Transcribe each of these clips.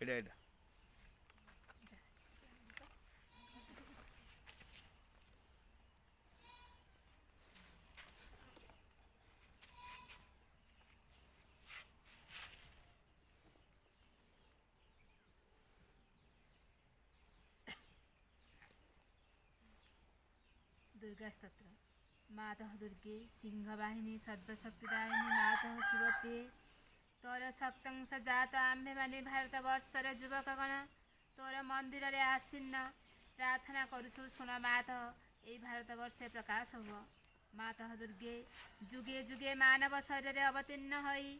ଏଇଟା ଏଇଟା दुर्गा स्तोत्र। मातः दुर्गे सिंहवाहिनी सर्वशक्तिदायिनी मातः शिवप्रिये तोर शक्तंश जात आम्भेମାନେ ଭାରତବର୍ଷର ଯୁବକଗଣ ତୋର ମନ୍ଦିରରେ ଆସୀନ ପ୍ରାର୍ଥନା କରୁଛୁ ଶୁଣ ମାତଃ ଏହି ଭାରତବର୍ଷେ ପ୍ରକାଶ ହୁଅ। ମାତଃ ଦୁର୍ଗେ ଯୁଗେ ଯୁଗେ ମାନବ ଶରୀରରେ ଅବତୀର୍ଣ୍ଣ ହୋଇ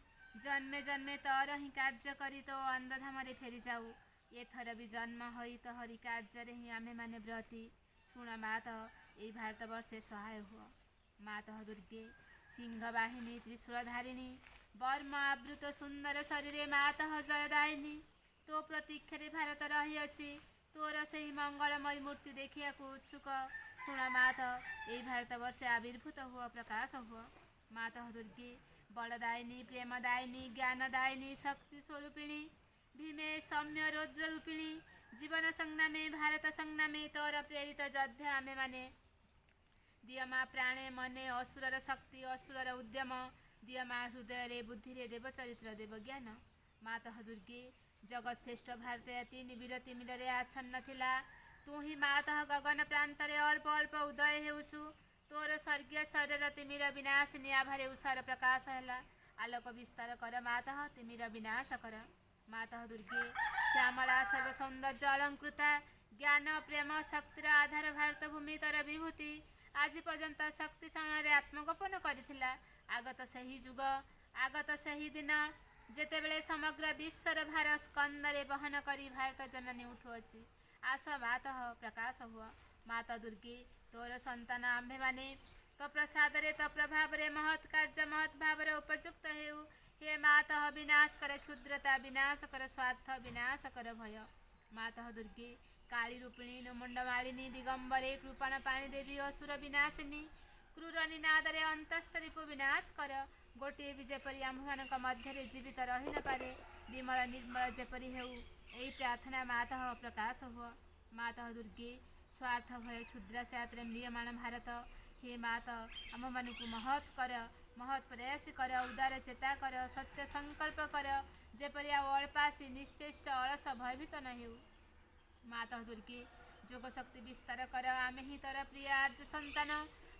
ଜନ୍ମେ ଜନ୍ମେ ତୋର ହିଁ କାର୍ଯ୍ୟ କରି ତୋ ଅନ୍ଧଧାମରେ ଫେରିଯାଉ। ଏଥର ବି ଜନ୍ମ ହୋଇ ତୋହରି କାର୍ଯ୍ୟରେ ହିଁ ଆମ୍ଭେମାନେ ବ୍ରତୀ ଶୁଣ ମାତଃ ଏହି ଭାରତବର୍ଷେ ସହାୟ ହୁଅ। ମାତଃ ଦୁର୍ଗେ ସିଂହବାହିନୀ ତ୍ରିଶୂଳଧାରିଣୀ ବର୍ମ ଆବୃତ ସୁନ୍ଦର ଶରୀରେ ମାତଃ ଜୟଦାୟିନୀ ତୋ ପ୍ରତୀକ୍ଷାରେ ଭାରତ ରହିଅଛି ତୋର ସେହି ମଙ୍ଗଳମୟୀ ମୂର୍ତ୍ତି ଦେଖିବାକୁ ଉତ୍ସୁକ ଶୁଣ ମାତଃ ଏହି ଭାରତବର୍ଷେ ଆବିର୍ଭୂତ ହୁଅ ପ୍ରକାଶ ହୁଅ। ମାତଃ ଦୁର୍ଗେ ବଳଦାୟିନୀ ପ୍ରେମଦାୟିନୀ ଜ୍ଞାନଦାୟିନୀ ଶକ୍ତି ସ୍ୱରୂପିଣୀ ଭୀମେ ସୌମ୍ୟ ରୌଦ୍ର ରୂପିଣୀ ଜୀବନ ସଂଗ୍ରାମେ ଭାରତ ସଂଗ୍ରାମେ ତୋର ପ୍ରେରିତ ଯୋଦ୍ଧା ଆମେମାନେ ଦିଅ ମା ପ୍ରାଣେ ମନେ ଅସୁରର ଶକ୍ତି ଅସୁରର ଉଦ୍ୟମ ଦିଅ ମା ହୃଦୟରେ ବୁଦ୍ଧିରେ ଦେବଚରିତ୍ର ଦେବଜ୍ଞାନ। ମାତଃ ଦୁର୍ଗେ ଜଗତଶ୍ରେଷ୍ଠ ଭାରତ ତିନି ବିରତି ମିଳରେ ଆଚ୍ଛନ୍ନ ଥିଲା ତୁ ହିଁ ମାତଃ ଗଗନ ପ୍ରାନ୍ତରେ ଅଳ୍ପ ଅଳ୍ପ ଉଦୟ ହେଉଛୁ ତୋର ସ୍ୱର୍ଗୀୟ ଶରୀର ତିମିର ବିନାଶିନୀ ଆଭାରେ ଉଷାର ପ୍ରକାଶ ହେଲା ଆଲୋକ ବିସ୍ତାର କର ମାତଃ ତିମିର ବିନାଶ କର। ମାତଃ ଦୁର୍ଗେ ଶ୍ୟାମଳା ସର୍ବ ସୌନ୍ଦର୍ଯ୍ୟ ଅଳଙ୍କୃତା ଜ୍ଞାନ ପ୍ରେମ ଶକ୍ତିର ଆଧାର ଭାରତ ଭୂମି ତୋର ବିଭୂତି ଆଜି ପର୍ଯ୍ୟନ୍ତ ଶକ୍ତି କ୍ଷଣରେ ଆତ୍ମଗୋପନ କରିଥିଲା। ଆଗତ ସେହି ଯୁଗ ଆଗତ ସେହି ଦିନ ଯେତେବେଳେ ସମଗ୍ର ବିଶ୍ୱର ଭାର ସ୍କନ୍ଦରେ ବହନ କରି ଭାରତ ଜନନୀ ଉଠୁଅଛି ଆସ ମାତଃ ପ୍ରକାଶ ହୁଅ। ମାତା ଦୁର୍ଗେ ତୋର ସନ୍ତାନ ଆମ୍ଭେମାନେ ତୋ ପ୍ରସାଦରେ ତୋ ପ୍ରଭାବରେ ମହତ୍ କାର୍ଯ୍ୟ ମହତ୍ ଭାବରେ ଉପଯୁକ୍ତ ହେଉ। ହେ ମାତଃ ବିନାଶ କର କ୍ଷୁଦ୍ରତା ବିନାଶ କର ସ୍ୱାର୍ଥ ବିନାଶ କର ଭୟ। ମାତଃ ଦୁର୍ଗେ କାଳୀ ରୂପିଣୀ ନୁମୁଣ୍ଡ ମାଳିନୀ ଦିଗମ୍ବରେ କୃପଣ ପାଣି ଦେବୀ ଅସୁର ବିନାଶିନୀ କ୍ରୂର ନିନାଦରେ ଅନ୍ତସ୍ତରୀପ ବିନାଶ କର। ଗୋଟିଏ ବି ଯେପରି ଆମ୍ଭମାନଙ୍କ ମଧ୍ୟରେ ଜୀବିତ ରହି ନପାରେ ବିମଳ ନିର୍ମଳ ଯେପରି ହେଉ ଏହି ପ୍ରାର୍ଥନା ମାତଃ ପ୍ରକାଶ ହୁଅ। ମାତଃ ଦୁର୍ଗେ ସ୍ୱାର୍ଥ ଭୟ କ୍ଷୁଦ୍ରାଶାତରେ ମ୍ରିୟମାଣ ଭାରତ ହେ ମାତ ଆମମାନଙ୍କୁ ମହତ୍ କର ମହତ୍ ପ୍ରୟାସୀ କର ଉଦାର ଚେତା କର ସତ୍ୟ ସଂକଳ୍ପ କର ଯେପରି ଆଉ ଅଳ୍ପାସୀ ନିଶ୍ଚେଷ୍ଟ ଅଳସ ଭୟଭୀତ ନ ହେଉ। ମାତଃ ଦୁର୍ଗେ ଯୋଗ ଶକ୍ତି ବିସ୍ତାର କର ଆମେ ହିଁ ତୋର ପ୍ରିୟ ଆର୍ଯ୍ୟ ସନ୍ତାନ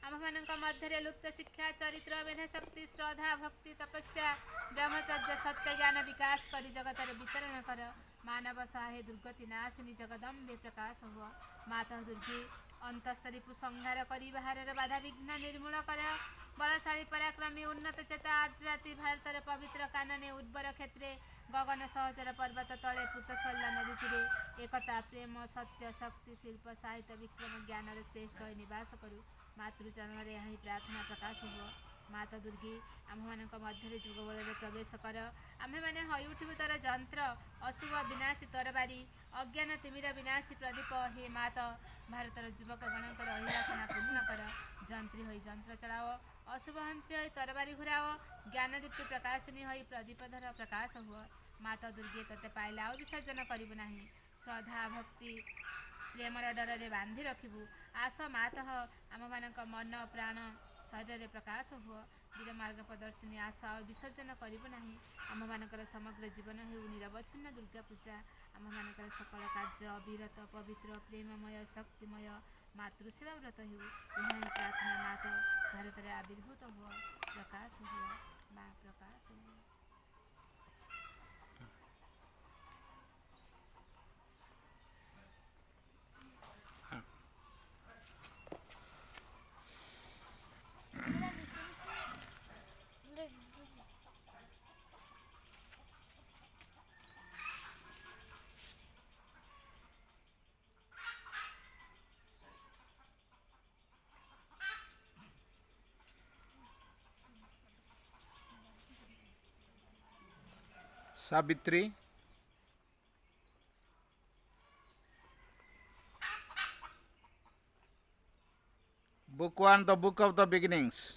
ଆମ୍ଭମାନଙ୍କ ମଧ୍ୟରେ ଲୁପ୍ତ ଶିକ୍ଷା ଚରିତ୍ର ମେଧାଶକ୍ତି ଶ୍ରଦ୍ଧା ଭକ୍ତି ତପସ୍ୟା ବ୍ରହ୍ମଚର୍ଯ୍ୟ ସତ୍ୟ ଜ୍ଞାନ ବିକାଶ କରି ଜଗତରେ ବିତରଣ କର। ମାନବ ସହାୟ ଦୁର୍ଗତି ନାଶିନୀ ଜଗଦମ୍ବେ ପ୍ରକାଶ ହୁଅ। ମାତଃ ଦୁର୍ଗେ ଅନ୍ତସ୍ତରୀକୁ ସଂହାର କରି ବାହାରର ବାଧାବିଘ୍ନ ନିର୍ମୂଳ କର। ବଳଶାଳୀ ପରାକ୍ରମୀ ଉନ୍ନତ ଚେତା ଆର୍ଯ୍ୟ ଜାତି ଭାରତର ପବିତ୍ର କାନନେ ଉର୍ବର କ୍ଷେତ୍ରେ ଗଗନ ସହଚର ପର୍ବତ ତଳେ ପୂତଶଲ୍ୟ ନଦୀ ତୀରେ ଏକତା ପ୍ରେମ ସତ୍ୟ ଶକ୍ତି ଶିଳ୍ପ ସାହିତ୍ୟ ବିକ୍ରମ ଜ୍ଞାନର ଶ୍ରେଷ୍ଠ ହୋଇ ନିବାସ କରୁ। ମାତୃଚରଣରେ ଏହି ପ୍ରାର୍ଥନା ପ୍ରକାଶ ହୁଅ। ମାତା ଦୁର୍ଗେ ଆମ୍ଭମାନଙ୍କ ମଧ୍ୟରେ ଯୁଗବଳରେ ପ୍ରବେଶ କର ଆମ୍ଭେମାନେ ହୋଇଉଠିବୁ ତୋର ଯନ୍ତ୍ର ଅଶୁଭ ବିନାଶୀ ତରବାରୀ ଅଜ୍ଞାନ ତିମିର ବିନାଶୀ ପ୍ରଦୀପ ହେ ମାତ ଭାରତର ଯୁବକଗଣଙ୍କର ଅହିବାସନା ପୂର୍ଣ୍ଣ କର। ଯନ୍ତ୍ରୀ ହୋଇ ଯନ୍ତ୍ର ଚଳାଅ ଅଶୁଭ ହନ୍ତ୍ରୀ ହୋଇ ତରବାରୀ ଘୁରାଅ ଜ୍ଞାନଦୀପ୍ତି ପ୍ରକାଶିନୀ ହୋଇ ପ୍ରଦୀପଧର ପ୍ରକାଶ ହୁଅ। ମାତା ଦୁର୍ଗେ ତୋତେ ପାଇଲେ ଆଉ ବିସର୍ଜନ କରିବୁ ନାହିଁ ଶ୍ରଦ୍ଧା ଭକ୍ତି ପ୍ରେମର ଡରରେ ବାନ୍ଧି ରଖିବୁ। ଆସ ମାତଃ ଆମମାନଙ୍କ ମନ ପ୍ରାଣ ଶରୀରରେ ପ୍ରକାଶ ହୁଅ। ବୀର ମାର୍ଗ ପ୍ରଦର୍ଶିନୀ ଆସ ଆଉ ବିସର୍ଜନ କରିବୁ ନାହିଁ ଆମମାନଙ୍କର ସମଗ୍ର ଜୀବନ ହେଉ ନିରବଚ୍ଛିନ୍ନ ଦୁର୍ଗା ପୂଜା ଆମମାନଙ୍କର ସକଳ କାର୍ଯ୍ୟ ଅବିରତ ପବିତ୍ର ପ୍ରେମମୟ ଶକ୍ତିମୟ ମାତୃସେବା ବ୍ରତ ହେଉ। ଏହା ହିଁ ପ୍ରାର୍ଥନା ମାତ ଭାରତରେ ଆବିର୍ଭୂତ ହୁଅ ପ୍ରକାଶ ହୁଅ ମା ପ୍ରକାଶ ହୁଅ। Savitri Book 1, the book of the beginnings.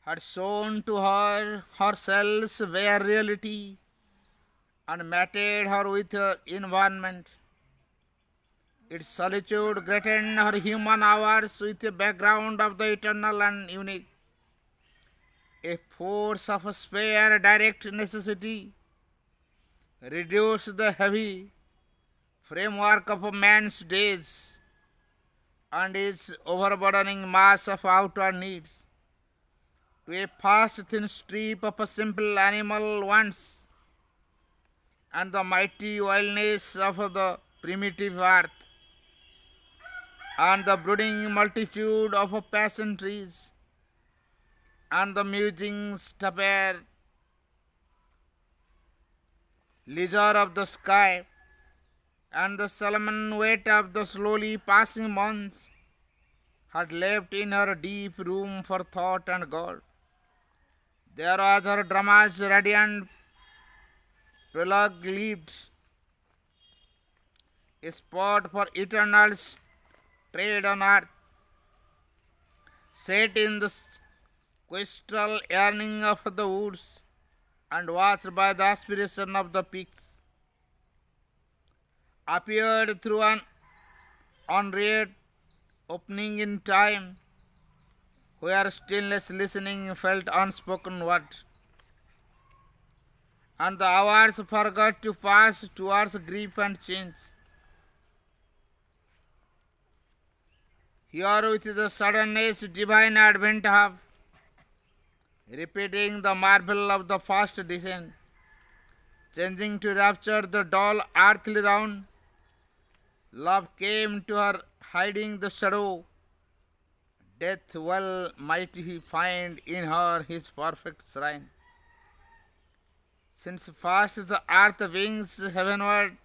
had shown to her cells were reality and matted her with her environment. Its solitude greatened her human hours with a background of the eternal and unique, a force of spare direct necessity, reduced the heavy framework of a man's days and his overburdening mass of outward needs to a fast thin strip of a simple animal wants and the mighty wildness of the primitive earth and the brooding multitude of passion trees and the musing stubborn leisure of the sky and the solemn weight of the slowly passing months had left in her deep room for thought and God. There was her drama's radiant prologue lived, a spot for eternal trade on earth, set in the sequestral yearning of the woods and watched by the aspiration of the peaks, appeared through an unread opening in time, where stillness listening felt unspoken word, and the hours forgot to pass towards grief and change. Here with the suddenness divine advent of, repeating the marvel of the first descent, changing to rapture the dull earthly round, love came to her hiding the shadow. Death well might he find in her his perfect shrine. Since first the earth wings heavenward,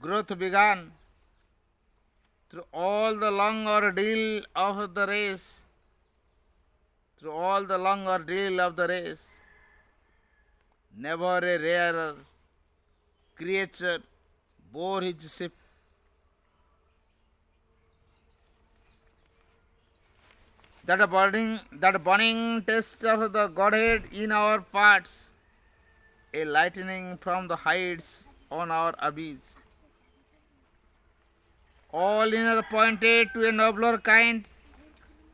growth began, through all the long ordeal of the race, never a rarer creature bore his shape. That burning test of the Godhead in our parts, a lightning from the heights on our abyss. All inner pointed to a nobler kind,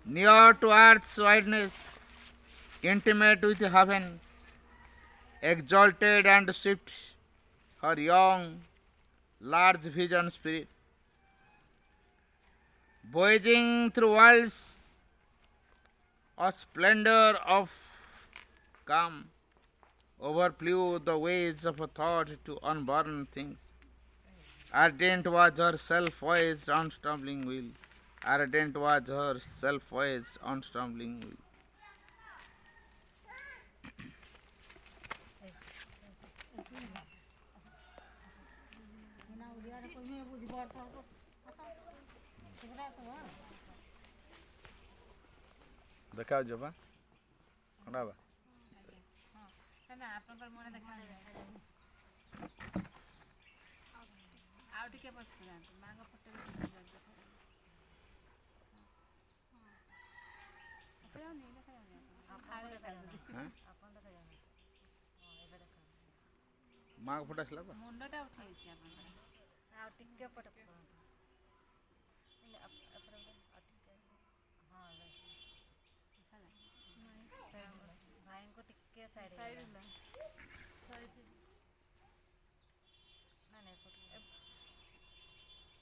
near to earth's wideness, intimate with heaven, exalted and swift, her young, large vision spirit, voyaging through worlds, a splendor of calm, overflew the waves of a thought to unborn things. Ardent was her self-poised, unstumbling will. Ardent was her self-poised, unstumbling will. देखाओ जबा खडाबा ना आपनकर मोने देखा आउ टिके पछ मांग फोटो मांग फोटो असला बा मुंडटा उठाइছি आपनकर आउ टिके फोटो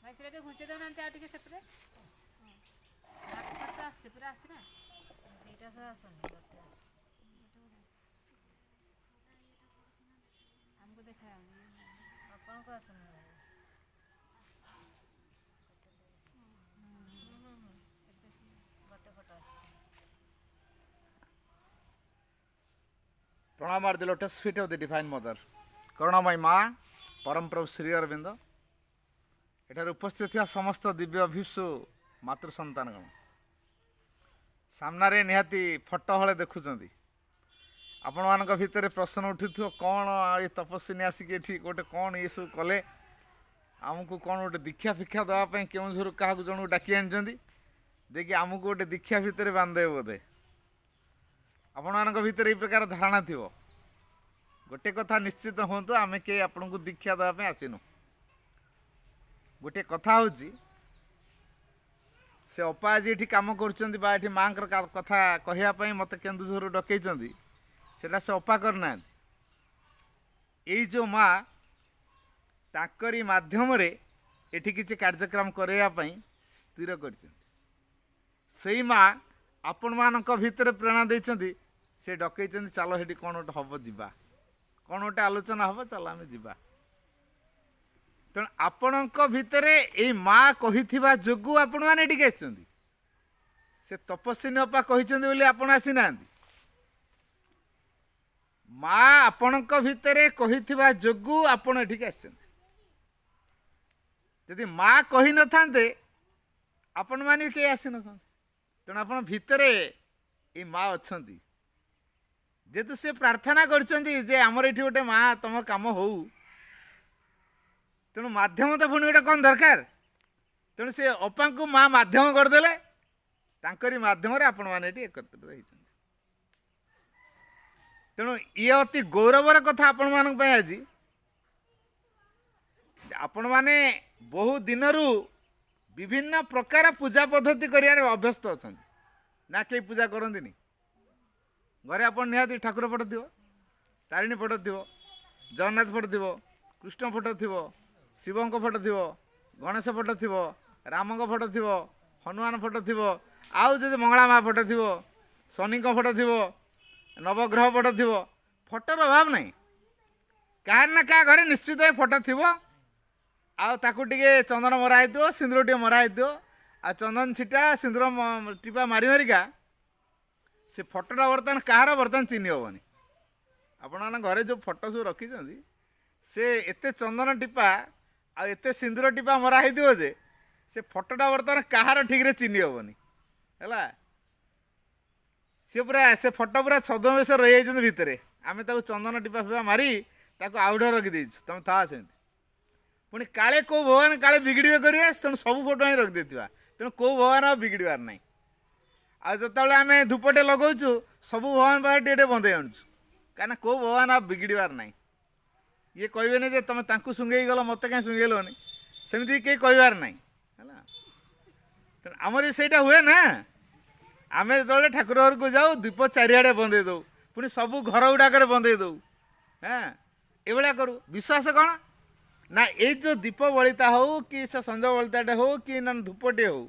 भाई सेटा घुंचे दो ना आ टिके सेपरे हाथ आसे पूरा आसे ना एटा से आसनी गोटे हमको देखा अपन को आसनी गोटे फोटो प्रणाम at the lotus feet of the divine mother करुणामयी माँ परम प्रभु श्री अरविंद एठार उपस्थित थिया समस्त दिव्य अभिषु मातृ संतानगण सामने निहाती फोटो हले देखुचंदी आपण मानक भितर प्रश्न उठुथो कौन ये तपस्विनी आसिक एठी गोटे कौन ये सब कले आमको कौन गोटे दीक्षा फिक्षा देवाई केउझर क्या जन डाकी आनी देखिए आमको गोटे दीक्षा भितर बांधे बोधे ଆପଣମାନଙ୍କ ଭିତରେ ଏଇ ପ୍ରକାର ଧାରଣା ଥିବ। गोटे कथा निश्चित हूँ आम के आपण को दीक्षा देवाई आसीनु। गोटे कथा हूँ से अपा आज ये कम कर माँ कथा कहवाई मत केन्दुझर डकई से अपा करना यही जो माँ ताकरी माध्यम एठी किसी कार्यक्रम करने स्थिर कर माँ आपण मान भितर प्रेरणा देती से डकई चलो हेटी कौन गोटे हम जा कौन गोटे आलोचना हम चल आम जा तेणु आपण भितर ये माँ कही जोगु आपण मैंने आसछन्ति से तपस्विनी अपा कही आपण आसीना माँ आपण भितर कही जोगु आपण एठिक आसछन्ति जदि माँ कही न थांते आपण माने के आसी न थांते तेणु आपण भितर ये माँ अच्छी जेतु से प्रार्थना करछन्ति जे हमर एठी गोटे माँ तुम काम हो तेणु माध्यम तो पुणी गोटे कौन दरकार तेणु से अपा को माँ माध्यम करदेले तांकरी माध्यम आपण मैंने एकत्रित होइछन्ति तेणु ये अति गौरवर कथा आपण मानक पय आज आपण माने बहु दिनरू विभिन्न प्रकार पूजा पद्धति कर अभ्यस्त अच्छा ना कई पूजा करती घरे आप निहाती ठाकुर फोटो थी तारिणी फोटो थी जगन्नाथ फोटो थी कृष्ण फोटो थी शिव फोटो थी गणेश फोटो थी राम फोटो थी हनुमान फोटो थी आउ जब मंगला माँ फोटो थी शनि फोटो थी नवग्रह फोटो थी फोटोर अभाव नहीं कहार ना क्या घरे निश्चित फोटो थी आउ चंदन मराई सिंदूर टे मराई आ चंदन छिटा सिंदूर टीपा मारी मारिका से फोटोटा बर्तमान कहार बर्तमान चिन्ह हेनी आपण घरे जो फोटो सब रखी से एते चंदन टीपा आते सिंदूर टीपा मराई जे से फोटोटा बर्तमान कहार ठीक रे चिन्ह हेनी है सी पूरा से फोटो पूरा छद्मवेश रही जाइए भितर आम चंदन टीपा फीपा मारी आउट रखी तुम था सेमती पुणी काले कौ भगवान काले बिगड़े करेंगे तेणु सब फोटो आनी रखी तेणु कौ भगवान आ बिगड़ार ना आते आम धूपटे लगाऊँ सब भगवान पाखे टे बंदे आणुचु कहीं कौ भगवान आ बिगड़ार ना ये कहबे जे तुम सुंगे गल मत कहीं सुंगेलनि सेमती कहीं कहबार ना है आमर सहीटा हुए ना आम जो ठाकुर घर को जाऊ दीप चारिआडे बंदे दौ पुणी सब घर गुड़ाक बंदे दौ हाँ ये करूँ विश्वास कौन ना ये जो दीप बलिता हो कि से संज बलिताटे हो कि ना धूपटे हो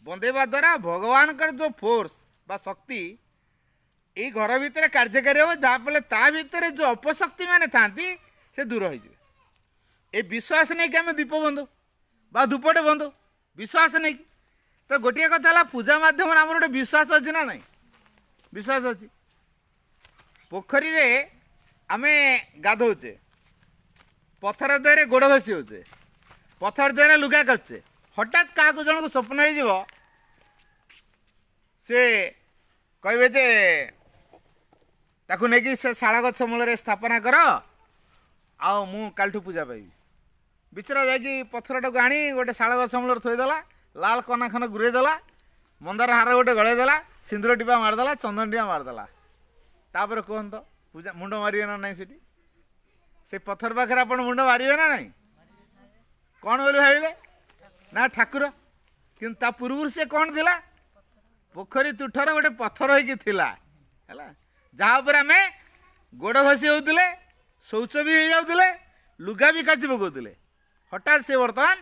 बंदेवा द्वारा भगवान कर जो फोर्स बा शक्ति ये घर भितर कार्यकारी हो जहाँफल ता भितर जो अपशक्ति माने थांती से दूर हो ये विश्वास नहीं कि आम दीप बंधु बा धूपटे बंधु विश्वास नहीं तो गोटे कथा पूजा मध्यम आम गोटे विश्वास अच्छी ना नहीं विश्वास अच्छी पोखरी रे आमे गाधोचे पथर देहरे गोड़ घसी होचे पथर देहरे लुगा करचे हठात क्या जन को स्वप्न हो से कहे जे ताकू नहीं से शाला गछ मूल स्थापना कर आउ मु कालठू पूजा पाइबी बिचरा जाकि पथरटा को आनी गोटे शाला गछ मूल थोईदेला लाल कना खन गुरेदेला मंदार हार गोटे गलैदेला सिंदूर टीपा मारदेला चंदन टीपा मारदेला तापर कहत पूजा मुंड मारे ना ना से पथर पाखे आप मुंड मारे ना ना कौन बोली भाविले ना ठाकुर कि पूर्व से कौन थिला पोखरी तुठर गोटे पथर होइला है जहाँ पर आम गोड़ घसी होते शौच भी हो जाते लुगा भी काची पकाउले हठात से बर्तमान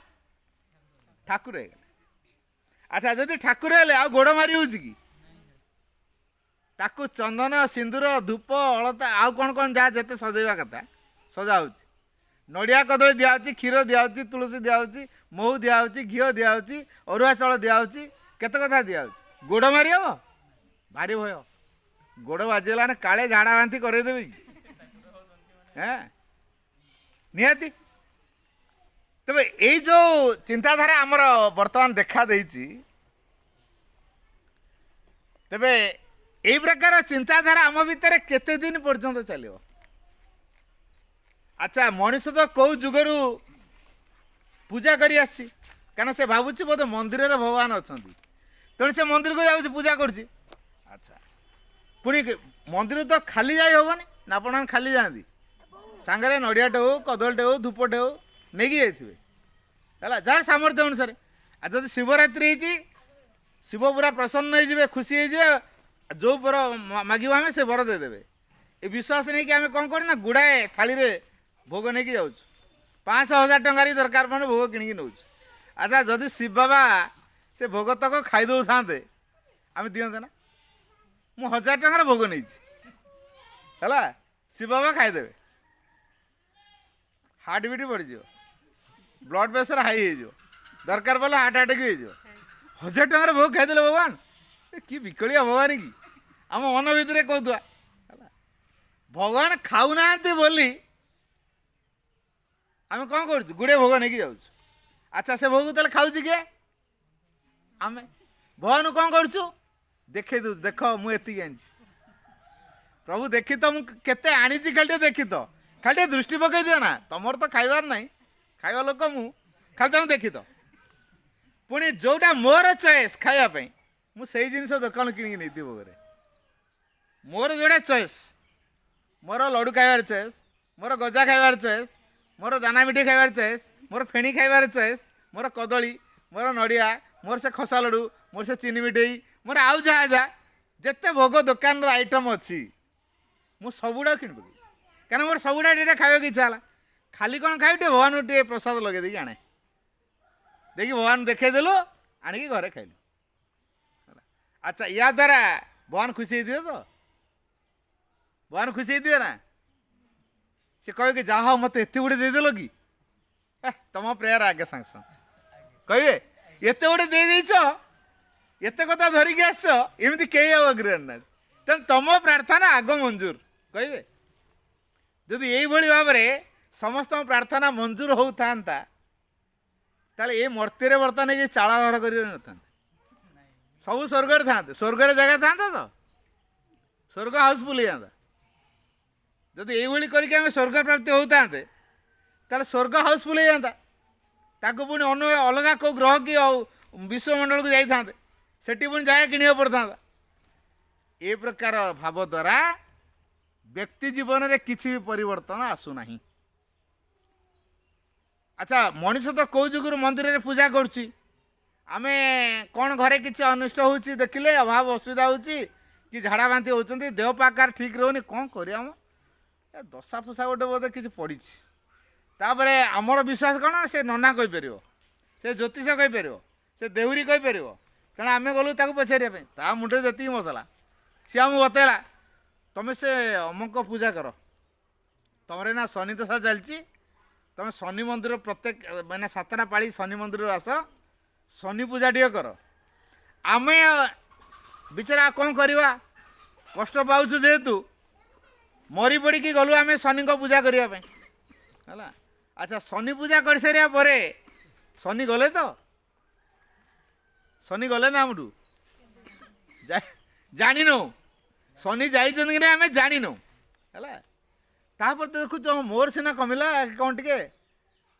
ठाकुर हो अच्छा जदि ठाकुर हेले आ गोड़ मारी हो ताकू चंदन सिंदूर धूप अलता आउ कौन कौन जहाँ जिते सजेवा कथा सजा हो नड़िया कदली दिखाई क्षीर दिखाई तुलसी दिखाई महू दिखाई घी दिखाई अरुआ चाउल दिखाई केते कथा दिखाई गोड़ मारी हम भारी भय गोड़ बाजिगला काले झाड़ा बांति करदेवी हाँ निहाती तबे ये जो चिंताधारा आमर बर्तमान देखा देइछि तबे यही प्रकार चिंताधारा आम भितर केते दिन पर्यंत चलो अच्छा मनीष तो कौ जुगर पूजा करी आसी कहीं से भावुँ बोधे मंदिर रे भगवान अच्छा तेणु से मंदिर को जाऊँ पूजा कर अच्छा पुणी मंदिर तो खाली जाई हेनी ना आपण खाली जाती सांगे नड़ियाटे हो कदलीटे हो धूपटे हो नहीं जाइए है जार सामर्थ्य अनुसार आ जब शिवरात्रि होती शिव पूरा प्रसन्न हो खुशी हो जो बर मागे आम से बर देदेवे ये विश्वास नहीं कि आम कौन करना गुड़ाए थाली रे भोग नहीं जाऊँ 5,000 टंकार दरकार पड़े भोग किणिकी नौ अच्छा जदि शिव बाबा से भोग तक खाई दौ था आम दिखते ना मु 1,000 टंकार भोग नहीं है शिव बाबा खाईदेवे हार्ट बीट बढ़ ब्लड प्रेसर हाई हो दरकार पड़े हार्ट अटैक हो 1,000 टंकार भोग खाईदे भगवान कि विकलिया भगवान की आम मन भितर कहतुआ भगवान खाऊना बोली आम कौन कर गुड़े भोग नहीं जाऊँ अच्छा से भोग तेल खाऊ किए आम भगवान कौन करुँ देखे दू देख मुझे आनी प्रभु देखी तो मुझे आनी खाली देखी तो खाली दृष्टि पकई दियो ना तुमर तो खाइबार ना खाଇବା लोक मु खाली तुम देखी तो पुणी जोटा मोर चॉइस खायापी मुझे जिन दुकान किणिकी नहीं भोग मोर जोड़ा चॉइस मोर लड्डू खाइबार चॉइस मोर गजा खाइबार चॉइस मोर दाना मिठी खाइबार चॉइस मोर फेणी खाइबार चॉइस मोर कदली मोर नड़िया मोर से खसा लड्डू मोर से चीनी मिठेई मोर आउ जहाँ जहाँ जिते भोग दुकान आइटम अच्छी मु सबुड़ा कि क्या मोर सबुड़ा टे खावा की इच्छा है खाली कौन खाई टे भगवान टे प्रसाद लगे देखिए आने देखिए भगवान देखदेलु आणिकी घरे खाइलु अच्छा या द्वारा भगवान खुशी होते तो भगवान खुशी होते ना सी कहे कि जाओ मत एत गुड़े देदेल कि तुम प्रेयर आगे सांग कहे एत गुड़े देदेच एत कथा धरिकी आस एमती कई अग्रह ना तेना तुम प्रार्थना आग मंजूर कहे जदि यही भाव में समस्त प्रार्थना मंजूर होता ताले ये मूर्ति बर्तमान ये चाला घर कर सब स्वर्ग था स्वर्ग जगह था तो स्वर्ग हाउसफुल हो जाता जदि ये करके स्वर्ग प्राप्ति होता ताले स्वर्ग हाउसफुल हो जाता पुणी अन्य अलग को ग्रह कि विश्वमंडल को जाते सेठी पुणी जगह किणा पड़ता ए प्रकार भाव द्वारा व्यक्ति जीवन में किसी भी परिवर्तन आसुना। अच्छा मनीष तो कौ जुगुरु मंदिर में पूजा करुच्ची आमे कौन घरे किसी अनिष्ट हो देखिले अभाव असुविधा होची कि झाड़ा बांति होती देह पाकार ठीक रोनी कौन करिया दशा फसा गोटे बोधे किसी पड़ी तापर आमर विश्वास कौन से नना कहीपर से ज्योतिष कहीपर से देउरी कहीपर कारण आम गलु पचारे ता मुंडे जी मसला सी आमको बतला तुम से अमुक पूजा कर तुम ना शनि दशा चलती तुम शनि मंदिर प्रत्येक मैंने 7टा पाली शनि मंदिर आस शनि पूजा टे कर आम बिचारा कौन करवा कष्ट पाऊँ जेहेतु मरी पड़ी गलु आम शनि को पूजा करने है। अच्छा शनि पूजा कर सारा पर शनि गले तो शनि गले ना आमठू जान शनि जाइए आम जान है तापर तो देखु मोर सीना कमिला कौन टे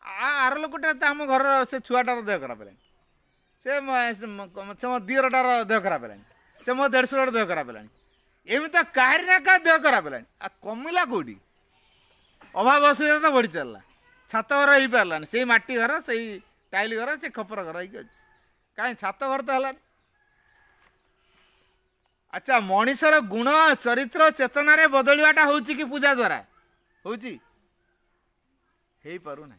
आर लोकटा आम घर से छुआटार देह खराब है से मो दीरटार देह खराब है से मो देढ़शुर देह खराब है एमती तो कहारी ना क्या देह खराब है कमिला कौटी अभाव असुविधा तो बढ़ी चलला छात घर हो पारानी से माटी घर से टाइल घर से खपर घर हो कहीं छात घर तो है। अच्छा मनीषर गुण चरित्र चेतन बदलवाटा हो कि पूजा द्वारा हो पारना।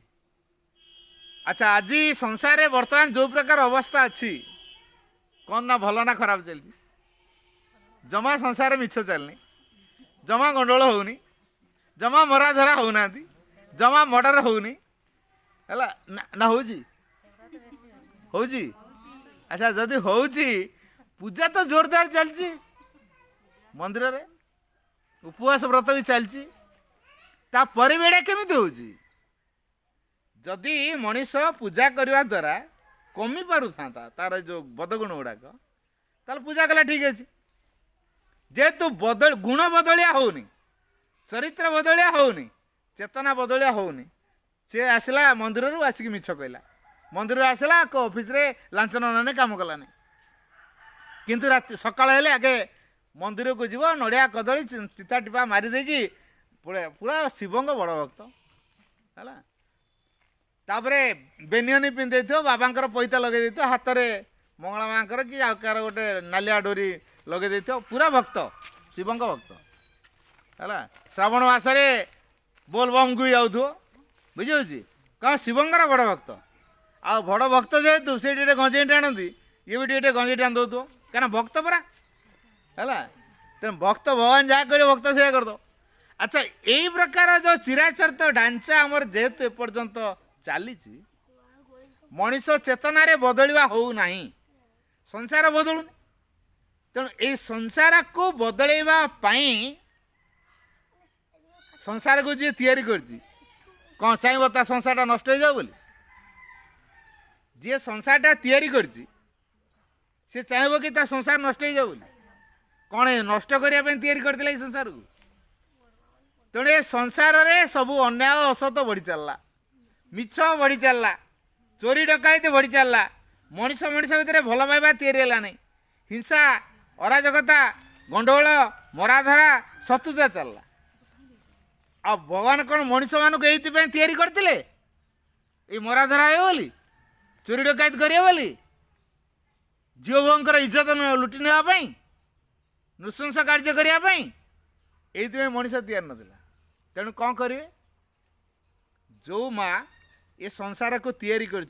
अच्छा आज संसार में बर्तमान जो प्रकार अवस्था अच्छी कौन ना भल ना खराब चलती जमा संसार मिछ चलनी जमा गंडोल होनी जमा मराधरा होना जमा मर्डर होनी है ना हो अच्छा जदि हो पूजा तो जोरदार चलती मंदिर रे उपवास व्रत भी चलती तापर बेड़ा केमी हो जदि मनीष पूजा करने द्वारा कमी पार था तार जो बदगुण गुड़ाक ताल पूजा कला ठीक अच्छे जेहेतु बदल गुण बदलिया होनी चरित्र बदलिया होनी चेतना बदलिया होनी सी आसला मंदिर रू आसिक मिछ कहला मंदिर आसला ऑफिस रे लांछन नाने काम कलानी किंतु रात सकाळ हेले आगे मंदिर को जीव नड़िया कदली चिता टिपा मारी देकी पूरा पूरा शिवंग बड़ भक्त है। तापरे बेनियनी पिंधे बाबांकर पैता लगे हाथ में मंगला माँकर कि आकार गोटे नालिया डोरी लगे पूरा भक्त शिवंग भक्त है। श्रावण मासरे बोलबम को जाऊ बुझे कौन शिवंकर बड़ भक्त आ बड़ भक्त जेहेतु से गंजे टाणती ये भी टे गंजे टाण दौ क्या भक्त परा है। तेना भक्त भगवान जहाँ कर भक्त से कर दो। अच्छा यही प्रकार जो चिराचरित ढांचा आमर जेहेतु एपर्यंत चली मनीष चेतन बदलवा हो ना संसार बदलू तेणु ये संसार को बदलवा संसार को जी तैयारी करची कौन चाहिए ता संसारटा नष्ट हो जाओ बोली जी संसारटा तैयारी करची से चाहब कि ता संसार नष्ट हो जाओ बोली कौन नष्ट करने तैयारी करते ये संसार को। तेणु ये संसार रे सबू अन्याय असत बढ़ी चलला मिछ बढ़ी चलला चोरी डकायती बढ़ी चलला मनीष मनीष भितर भल पाइबा तैयारी है नहीं हिंसा अराजकता गंडगोल मराधरा शत्रुता चलला। आ भगवान कौन मनीष मानक ये तैयारी करते ये मराधरा है बोली चोरी डकायत करें बोली झील बोर इज्जत लुटि नापी नृशंस कार्य करने ये मनीष तैयार नाला। तेणु कौन करेंगे जो माँ ये संसार को तैयारी कर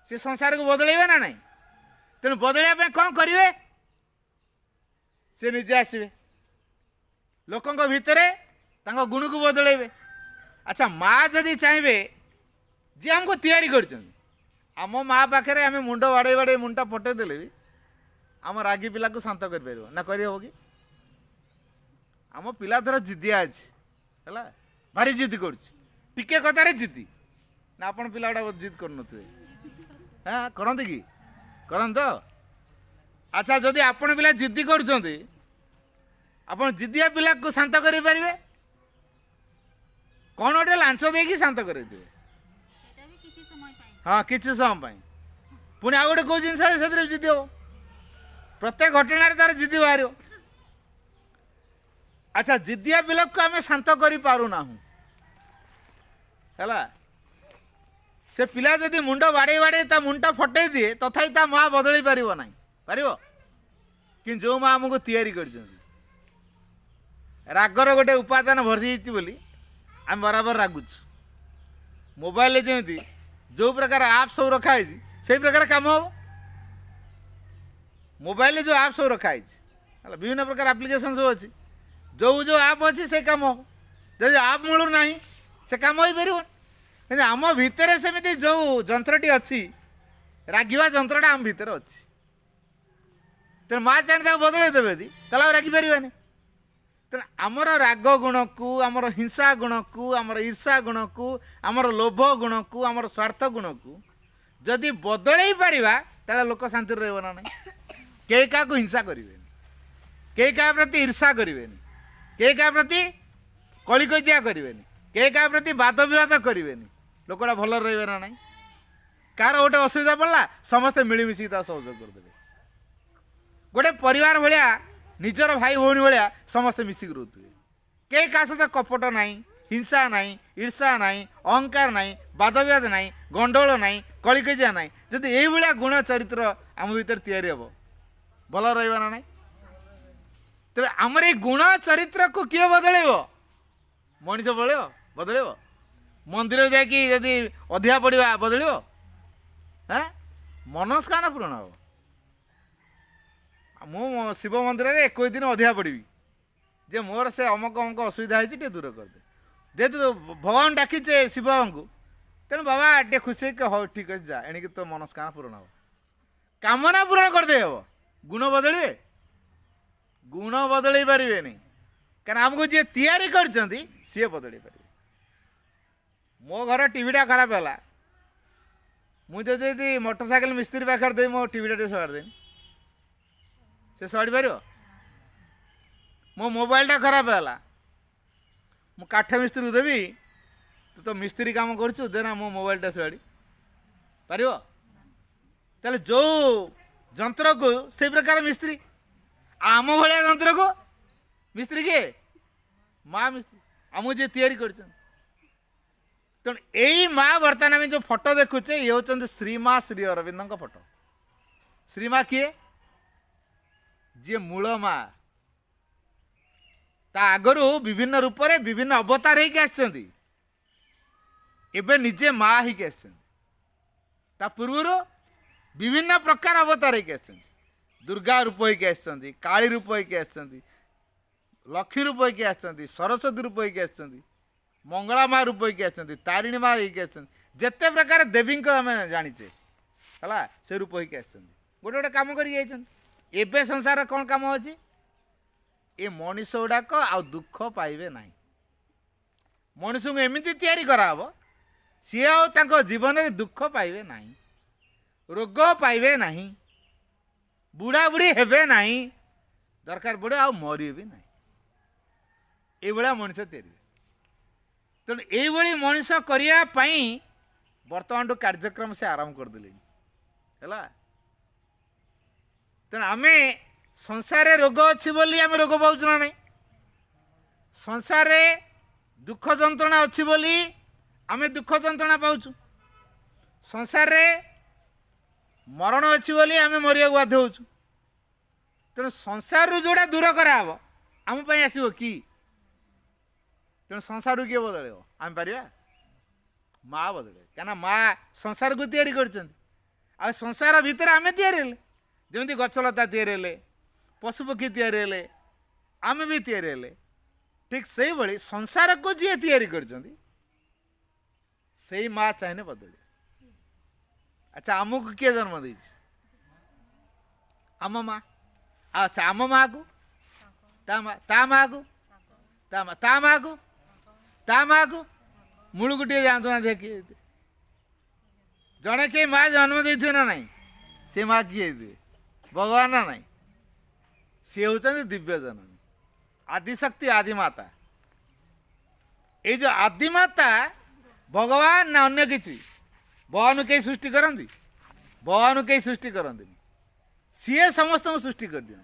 संसार को बदलैबे ना नहीं तेणु बदलैया कौन करेंगे से निजे आसवे लोकों भितर गुण को बदलैबे। अच्छा माँ जदि चाहिए जी हमको तैयारी कर आम माँ पाखे आम मुंड बाड़े बाड़े मुंडा फटेदेले भी आम रागी पिला को शांत कर ना करहब कि आम पिला थोड़ा जिदिया अच्छी है भारी जिद करुके कतार जिदी ना आपण पिला गुड़ा जिद कर हाँ करते कि करन तो। अच्छा जदि आपण पिला जिद्दी कर जिदिया पिला को शांत करें कौन गोटे लांच देकी शांत करे हाँ किसी समय पुणी आ गए कौ जिन जिद हो प्रत्येक घटना तार जिद बाहर। अच्छा जिदिया पिला को आम शांत करूना है से पिला जदि मुंड बाड़े बाड़े ता मुंडा फटे दिए तथापि ता माँ बदल पार ना पार कि जो माँ आमको तैयारी कर रागर गोटे उपादान भरी बोली आम बराबर रागुच मोबाइल जमी जो प्रकार आप सब रखाई से प्रकार कम हम मोबाइल जो आप सब रखाई विभिन्न प्रकार आप्लिकेसन सब अच्छी जो जो आप अच्छी से कम हम जब आप मिलू ना से कम हो पार कि आम भितर सेमती जो जंत्रटी अच्छी रागिवा जंत्रटा आम भितर अच्छी तेना माँ चाहे बदल देवे यदि रागी पारे तेना आमर राग गुण को आमर हिंसा गुण को आमर ईर्षा गुण को आमर लोभ गुण को आमर स्वार्थ गुण को जदि बदल पारा लोक शांति रहा कई क्या हिंसा करें कई क्या प्रति ईर्षा करें कई क्या प्रति कलिकजिया करें कई क्या प्रति वाद विवाद करें लोकटा भल रही ना ना कार गोटे असुविधा पड़ा समस्ते मिलमिशी सहयोग करदे गोटे परिवार भाया निजर भाई भौणी भाया समस्ते मिसिक रोथे कई क्या सहित कपट ना हिंसा ना ईर्षा ना अहंकार ना वाद विवाद ना गंडगोल ना कलिकजिया ना जदि ये गुण चरित्र आम भर तैयारी हम भल रहा ना ना तेज आमर ये गुण चरित्र को किए बदल मनीष बदल मंदिर जाकि अधिया पड़ा बदल हाँ मनस्कामना पूरण हम मु शिव मंदिर में 21 दिन अधिया पड़ी जे मोर से अमक अमक असुविधा है दूर करदे जेहेतु भगवान डाकीचे शिव बाबा को तेणु बाबा टे खुशी कि हो ठीक अच्छे जा एणिक तो मनस्कामना पूरण हम कामना पूरण करदे हम गुण बदलिए गुण बदल पारे नहीं क्या आमको जी तैयारी कर सी बदल पारे मो घर टीवीटा खराब है मुझे मोटरसाइकिल मिस्त्री पाखे दे मो टीवीटा सजाड़ देनी से सजाड़ी पार मो मोबाइलटा खराब है मु काठ मिस्त्री को देवी तू तो मिस्त्री काम करुचु देना मो मोबाइलटा सजाड़ी पार जो जंत्र को से प्रकार मिस्त्री आम भाया जंत्र को मिस्त्री किए माँ मिस्त्री आमको जी तैयारी कर तेणु यही माँ बर्तमान आम जो फोटो देखुचे ये हूँ श्रीमा श्री अरविंद फोटो। श्रीमा किए जी मूल माँ ता आगरू विभिन्न रूप से विभिन्न अवतार होके आसछंती एबे निजे माँ होके आसछंती ता पूर्व विभिन्न प्रकार अवतार होके आसछंती दुर्गा रूप होके आसछंती काली रूप होके आसछंती लक्ष्मी रूप होके आसछंती सरस्वती रूप होके आसछंती मंगला माँ रूप होके आसछंती तारिणी माँ होके आसछंती जेते प्रकार देवी को आम जानीचे है से रूप होके आसछंती गोटे गोटे काम कर एबे संसार कौन काम अच्छी ये मनीष गुड़ाक आ दुख पाइबे ना मनीष को एमती तैयारी कराब सी आ जीवन में दुख पाइबे ना रोग पाइबे ना बुढ़ा बुढ़ी हेबे ना दरकार पड़े आ मरे भी ना ये मनीष तैयारी तेणु ये मनीष करने बर्तमान कार्यक्रम से आरंभ करदे है तेणु आम संसार रोग अच्छी बोली आम रोग पाऊँ ना नहीं संसार दुख जंत्रणा अच्छी बोली आम दुख जंत्रणा पाऊँ संसार मरण अच्छी बोली आम मरिया बाध्य हो तेणु संसार रू जोड़ा दूर कराब आम आसो कि तेणु संसार किए बदल आम पार माँ बदल क्या माँ संसार को तैयारी कर संसार भितर आम तैयारी जमी गछलता तैयारी पशुपक्षी तैयारी आम भी तैयारी ठीक से भाई संसार को जी तैयारी कर माँ चाहिए बदल अच्छा आमको किए जन्म दे आम माँ अच्छा आम माँ को ता माँ को ता माँ को मूल गोटे जातु ना देखिए जड़े कहीं माँ जन्म दे ना नहीं से माँ किए भगवान ना नहीं सी हूँ दिव्य जननी आदिशक्ति आदिमाता ये जो आदिमाता भगवान ना अन्य किसी भगवान कहीं सृष्टि करती भगवान कहीं सृष्टि करती सी समस्त सृष्टि कर दिया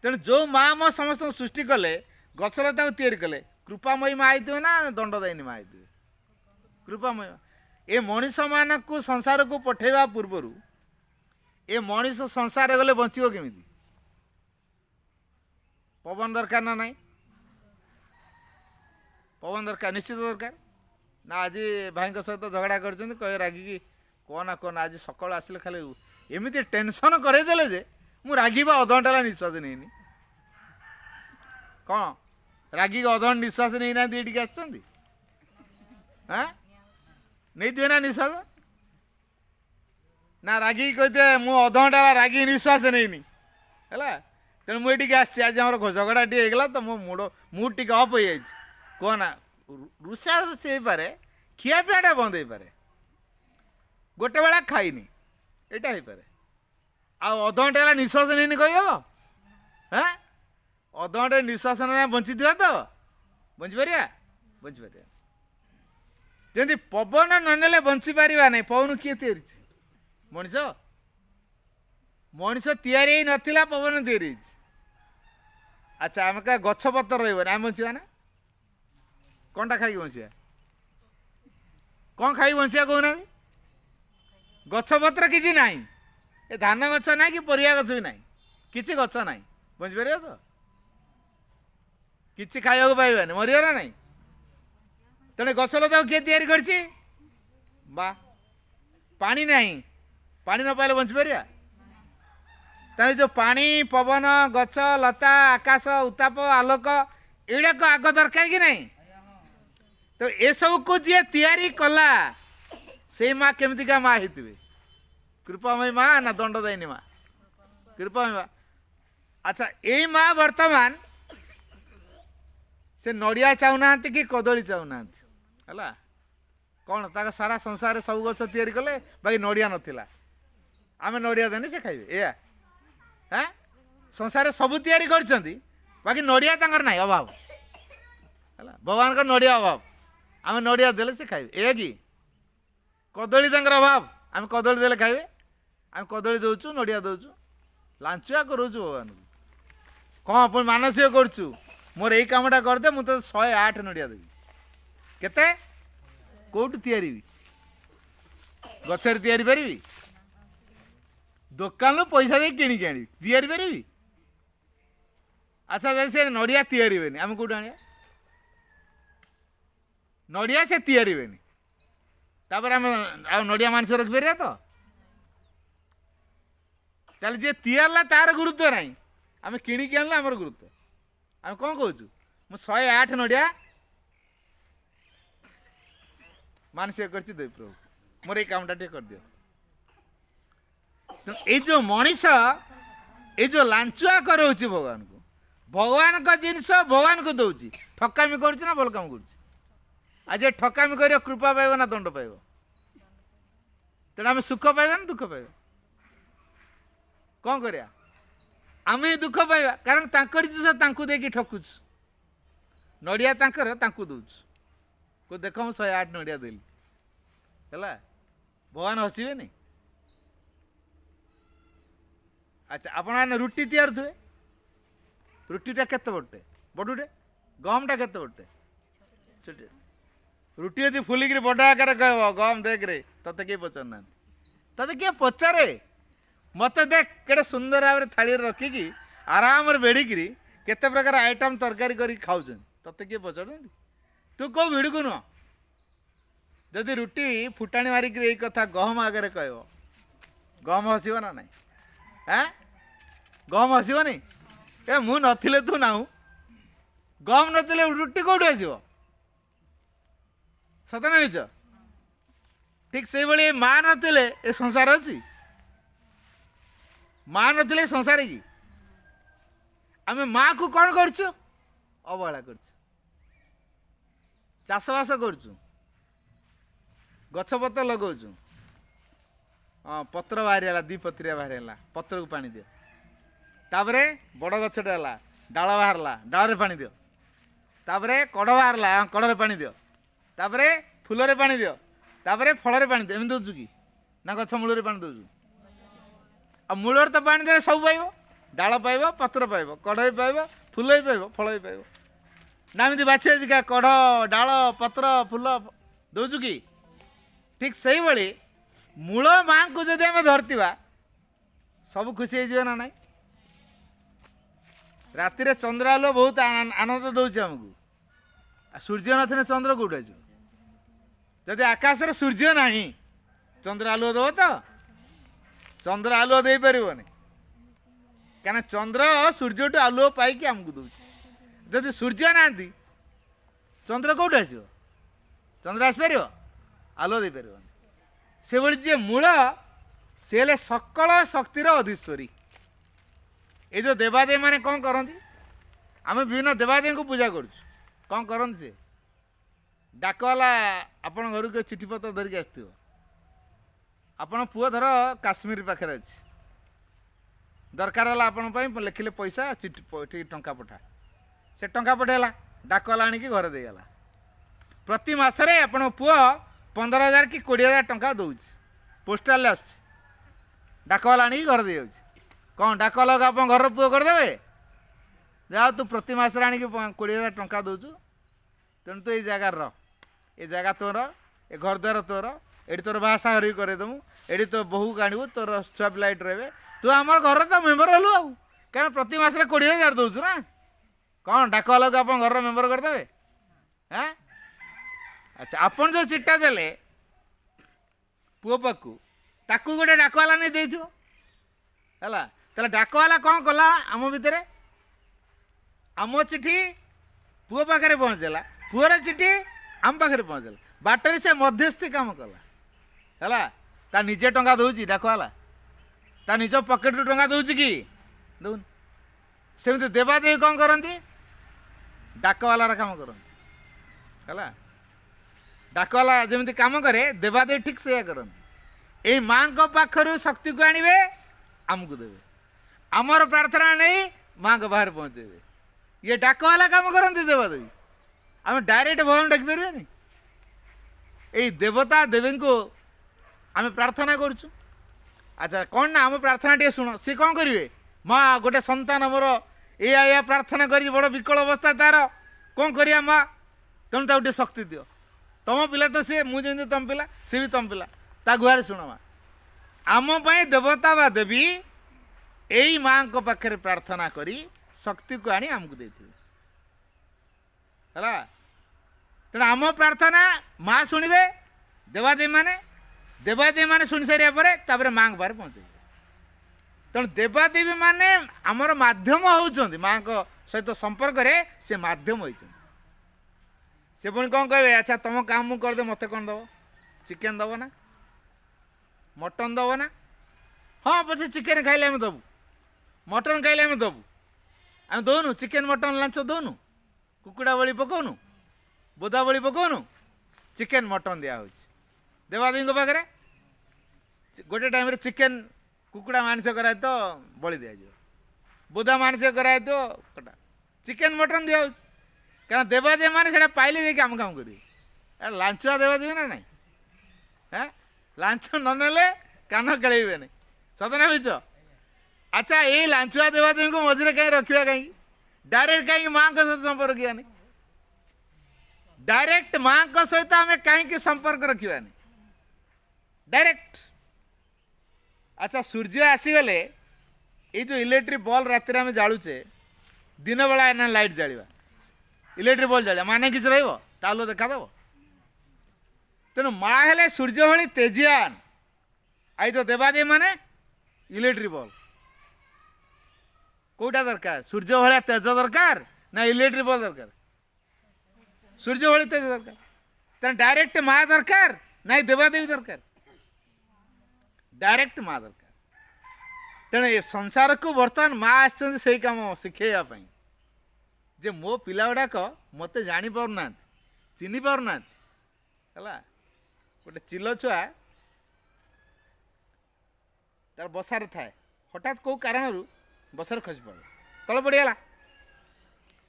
तेणु जो माँ मो समस्त सृष्टि कले गछलता को या कले कृपामयी माँ आई ना दंडदायिनी माँ आई कृपामयी माँ ये मनीष मान को संसार को पठेवा पूर्वर ये मनीष संसार गले बचो केमी पवन दरकार ना नहीं पवन दरकार निश्चित दरकार ना आज भाई सहित झगड़ा कर कहे रागिकी कहना आज सकाल आसिले खाली एमती टेंशन करदेले जे मु रागिबा अधघंटा है निश्वास नहीं कौन रागिक अधघंटा निश्वास नहीं ना ये आसुँच हाँ नहीं थे ना निश्वास ना रागिक कहते मु अधघंटा रागिक निश्वास नहीं है तेणु मुझे आसी आज आम झगड़ा टीगला तो मो मुड टी अफ हो जाए कहना रुषा रुषि हो पारे खियापियाटा बंद हो पारे गोटे बेला खाइनी यहाँ हो पारे आधघंटे है निश्वास नहीं कह हाँ अधघंटे निश्वास ना बंची तो बंचीपर बंचीपर जमी पवन ननेले बंची पार नहीं पवन किए तैयारी मनीष मनीष तैयारी नाला पवन तैयारी अच्छा आम क्या गछपतर रही आम बचा ना कौनटा खाई बचा कौन खाई बचा कहना गछपत्र किसी ना ये धान गछ ना कि परिया गछ भी ना कि गछ ना बचीपर तो कि खाया पाइबानी मरीगला ना तेणु गछलता किए तैयारी करछि बा पानी ना पानी न पाइले बचीपर तेणु जो पानी पवन गछ लता आकाश उत्ताप आलोक एड़ाक आग दरकार कि नहीं तो ये सब को जी तैयारी कला से माँ केमतिका माँ होते कृपामयी माँ ना दंडदायिनी माँ कृपामयी माँ अच्छा यही माँ वर्तमान से नड़िया चाहूना कि कदली चाहूना है कौन ताक सारा संसार सब गछ तैयारी कले बाकी नड़िया नथिला आमे नड़िया देने से खाइबे या हाँ संसार सब तैयारी करछंती बाकी नड़िया तांकर नाही अभाव है भगवान का नड़िया अभाव आमे नड़िया देले से खाइबे या कि कदली तांकर अभाव आमे कदली देले खाइबे आमे कदली दउछु नड़िया दउछु लांचुआ करूछु भगवान को कौन पुणी मानसिक करुचु मोर यही कामटा करदे मुझे 108 नड़िया देवी केते कौटू तैयारी गचर तैयारी पारि दुकान पैसा दे किणी आनी तैयारी पारि अच्छा जैसे से नड़िया तैयारी बेनी आम कौट आने नड़िया से तैयारी बेनी तापर आम नड़िया मानस रखिपर तो ताले जे तैयार तार गुरुत्व ना आम किणिकी आनला आमर गुरुत्व आम कौन कहूँ मु 108 नड़िया मानसिक कर प्रभु मोर ये कामटा टे कर दियो ये जो मनीष ये जो लांचुआ कराऊँ भगवान को भगवान का जिनस भगवान को दौची ठकामी करुच्च ना भल काम करुच्च आज ठकामी कर कृपा पाइब ना दंड पाइब तेणु आम सुख पाइबा ना दुख पाइबा कौन करिया आम दुख पाइबा कारण तांकर जिनस तांकु देकी ठकुच नड़िया तांकर तांकु दउछ को देख मु 108 नड़िया देली है भगवान हसबे नहीं अच्छा आपण रुटी तैयार थे रुटीटा केते बटे बड़ुटे गमटा केते बटे छोटे रुटी यदि फुलिक बड़ आकार कह गम देख रे तते किए पचारना तते किए पचारे मत देख केड़े सुंदर भाव में थाली रखिकी आराम बेड़िकी केते प्रकार आइटम तरकारी कर खाऊ तते किए पचार तू कौ भिड़ को नुह जदि रुटी फुटाणी मारिक यही कथा गहम आगे कह गहम हसब ना नाई हाँ गहम हसब नहीं ए मु नथिले तू नाऊ गहम नथिले रुटी कौटू आसब सतना मिछ ठीक से भाई माँ नथिले ए संसार अच्छी माँ नथिले संसार की आम माँ को कौन करछु अवहेला करछु चाषबास करछु गछपत्र लगाऊँ हाँ पत्र बाहरीगला दीपत्रिया बाहरीगला पत्र को पानी दियो तापरे बड़ गछटे है डाल बाहरला डाल पानी दियो तापरे कड़ बाहरला कड़े पानी दियो तापरे फूल पानी दियो तापरे फल पानी दियो एमती दौचु कि ना गछ मूल पानी दौचु आ मूलर तो पानी दे सब पाइब डाल पाइब पत्र पाइब कड़ भी पाइब फूल भी पाइब फल भी पाइब ना एमती बाछी बाछिका कड़ डाल पत्र फूल दौचु कि ठीक से भाई मूल माँ को जब आम धरती सब खुशी हो ना ना रातिर चंद्र आलो बहुत आनंद दौर आमको सूर्य नथने चंद्र कौट आज जदि आकाश रे सूर्य ना चंद्र आलुओ दब तो चंद्र आलुओ दे पारन क्या चंद्र सूर्य टू आलुओ पाई आमको दौर जदि सूर्य ना चंद्र कौट आस चंद्र आसपार आलुओ दे पार से भली जे मूल से हेले सकल शक्तिर अधीश्वरी ये जो देवादेवी माने कौन करती आम विभिन्न देवादेवी को पूजा करुँ कौन करती से डाकवाला आपण घर को चिठी पत्र धरिक आसो आपण पुओ धर काश्मीर पाखे अच्छे दरकार है आपण लिखिले पैसा चिठी टंका पठा से टंका पठेला डाकवाला आणिकी घर देगला प्रति मासरे आपण पुओ 15,000 कि 20,000 टंका दौच पोस्टाल आस डाकवाला आनी घर दे कौन डाकवाला आप घर पुओ करदे जा तू प्रति मास आनी 20,000 टंका दौचु तेणु तू ये जगार ये जगह तोर ये घर द्वार तोर ये तोर बासा हरी करदेमु ये तो बहु आणु तोर छुआ पिला रे तू आम घर तो मेम्बर हलु आउ क्या प्रति मास 20,000 दौचु ना कौन डाकवाला आप घर मेम्बर करदे हाँ अच्छा आपन जो चिट्टा देले पुओ पाकू ताकू गोटे डाकवाला नहीं देथियो हैला तले डाकवाला कौन कला आम भितर आम चिठी पुओ पाखे पहुँचला पुअर चिठी आम पाखे पहुँचला बाटर से मध्यस्थी काम कला हैला ता निजे टंका दौची डाकवाला ता निज पकेट रु टंका दौची कि दौन सेमती देवादेवी कौन करती डाकवालार काम करती हैला डाकवाला जमी कम करे देवादेवी ठीक से करते ये माँ को पाखर शक्ति को आणवे आमको देवे आमर प्रार्थना नहीं माँ को बाहर पहुँचेबे ये डाकवाला काम करते देवादेवी आम डायरेक्ट भगवान डाक पारे नहीं ये देवता देवी को आम प्रार्थना करुँ अच्छा कौन ना आम प्रार्थना टे शुण सी कौन करेंगे माँ गोटे सन्तान मोर या प्रार्थना कर बड़ विकल अवस्था तार कौन करिया माँ तेणु ताको ଟିକେ शक्ति दियो तुम पिला तो सी मुझे तुम पिला सी भी तुम पिला ता गुहार शुण माँ आम देवता बा देवी यही माँ को पाखे प्रार्थना करी शक्ति को आनी आमको देती है तेणु आम प्रार्थना माँ शुणे देवादेवी माने शुणी सारा पर माँ के पारे पहुँचे तेणु देवादेवी माने आमर माध्यम होउछंती माँ को सहित संपर्क रे से माध्यम होइछंती से पुणी कौन कहे अच्छा तुम काम करदे मत कौन दब चिकेन दब ना मटन दब ना हाँ पछे चिकेन खाइले आम दबू मटन खाइले आम दबू आम दौनु चिकेन मटन लांच दौनु कुकुड़ा बड़ी पकाउनु बोदा बड़ी पकाउनु चिकेन मटन दिया होउछ देवादेवी पाखे गोटे टाइम रे चिकेन कुकुड़ा मांस कराए तो बलि दिया बोदा मांस कराए तो कटा चिकेन मटन दिया कारण देवादेवी मैंने से पाइले जाकि आम काम करेंगे लांचुआ देवादेवी ना ना हाँ लांच नने कान केड़े नहीं सतना बीच अच्छा ये लांचुआ देवादेवी को मझे कहीं रखा कहीं डायरेक्ट कहीं माँ को सहित संपर्क किया नहीं डायरेक्ट माँ को सहित आम कहीं संपर्क रखा नहीं डायरेक्ट अच्छा सूर्य आसीगले ये जो इलेक्ट्रिक बल्ब राति आम जालुचे दिन बेला एना लाइट जालिबा इलेक्ट्रिक बल्ब जालिया माने किछ रहइबो तालो देखा दबो तेणु माँ हेले सूर्य भली तेजियान आई तो देवादेवी माने इलेक्ट्रिक बल्ब कोटा दरकार सूर्य भलिया तेज दरकार ना इलेक्ट्रिक बल्ब दरकार सूर्य भली तेज दरकार तेणु डायरेक्ट माँ दरकार ना देवादेवी दरकार डायरेक्ट माँ दरकार तेणु ये संसार को बर्तमान माँ आसछन्ति सेही काम शिखेया पई जे मो पिला गुड़ाक मत जानी पारना चिन्ह पारना है गोटे चिल छुआ तार बसार थाए हठात कौ कारण बसार खसी पड़ा तले पड़गला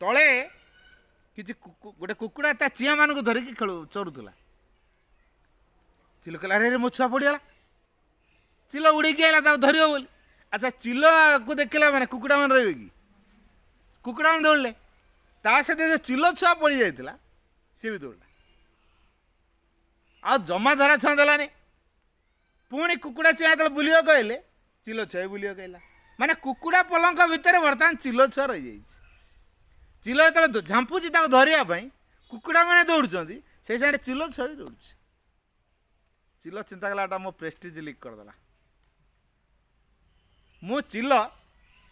तले कि गोटे कुकुड़ा ता चिया मान को धरिकी चरुला चिल कहला रे मो छुआ पड़गला चिल उड़ेकी आला धर बोली अच्छा चिल को देखला मैंने कुकुड़ा मान रही कि कुकुड़ा मान दौड़े ता सहित जो चिल छुआ पड़ जाता सी भी दौड़ा आ जमा धरा छुआ देलानी पुणी कुकुड़ा चिया जो बुलिया कहले चिल छुआ बुलिया कहला माने कुकुड़ा पलंक भितर बर्तमान चिल छुआ रही जाइए चिल जो झांपुची धरिया कुकुड़ा मैंने दौड़ुंट से साइड चिल छुआ भी दौड़ चिल चिंता कला मो प्रेस्टिज लीक करदेला मो चिल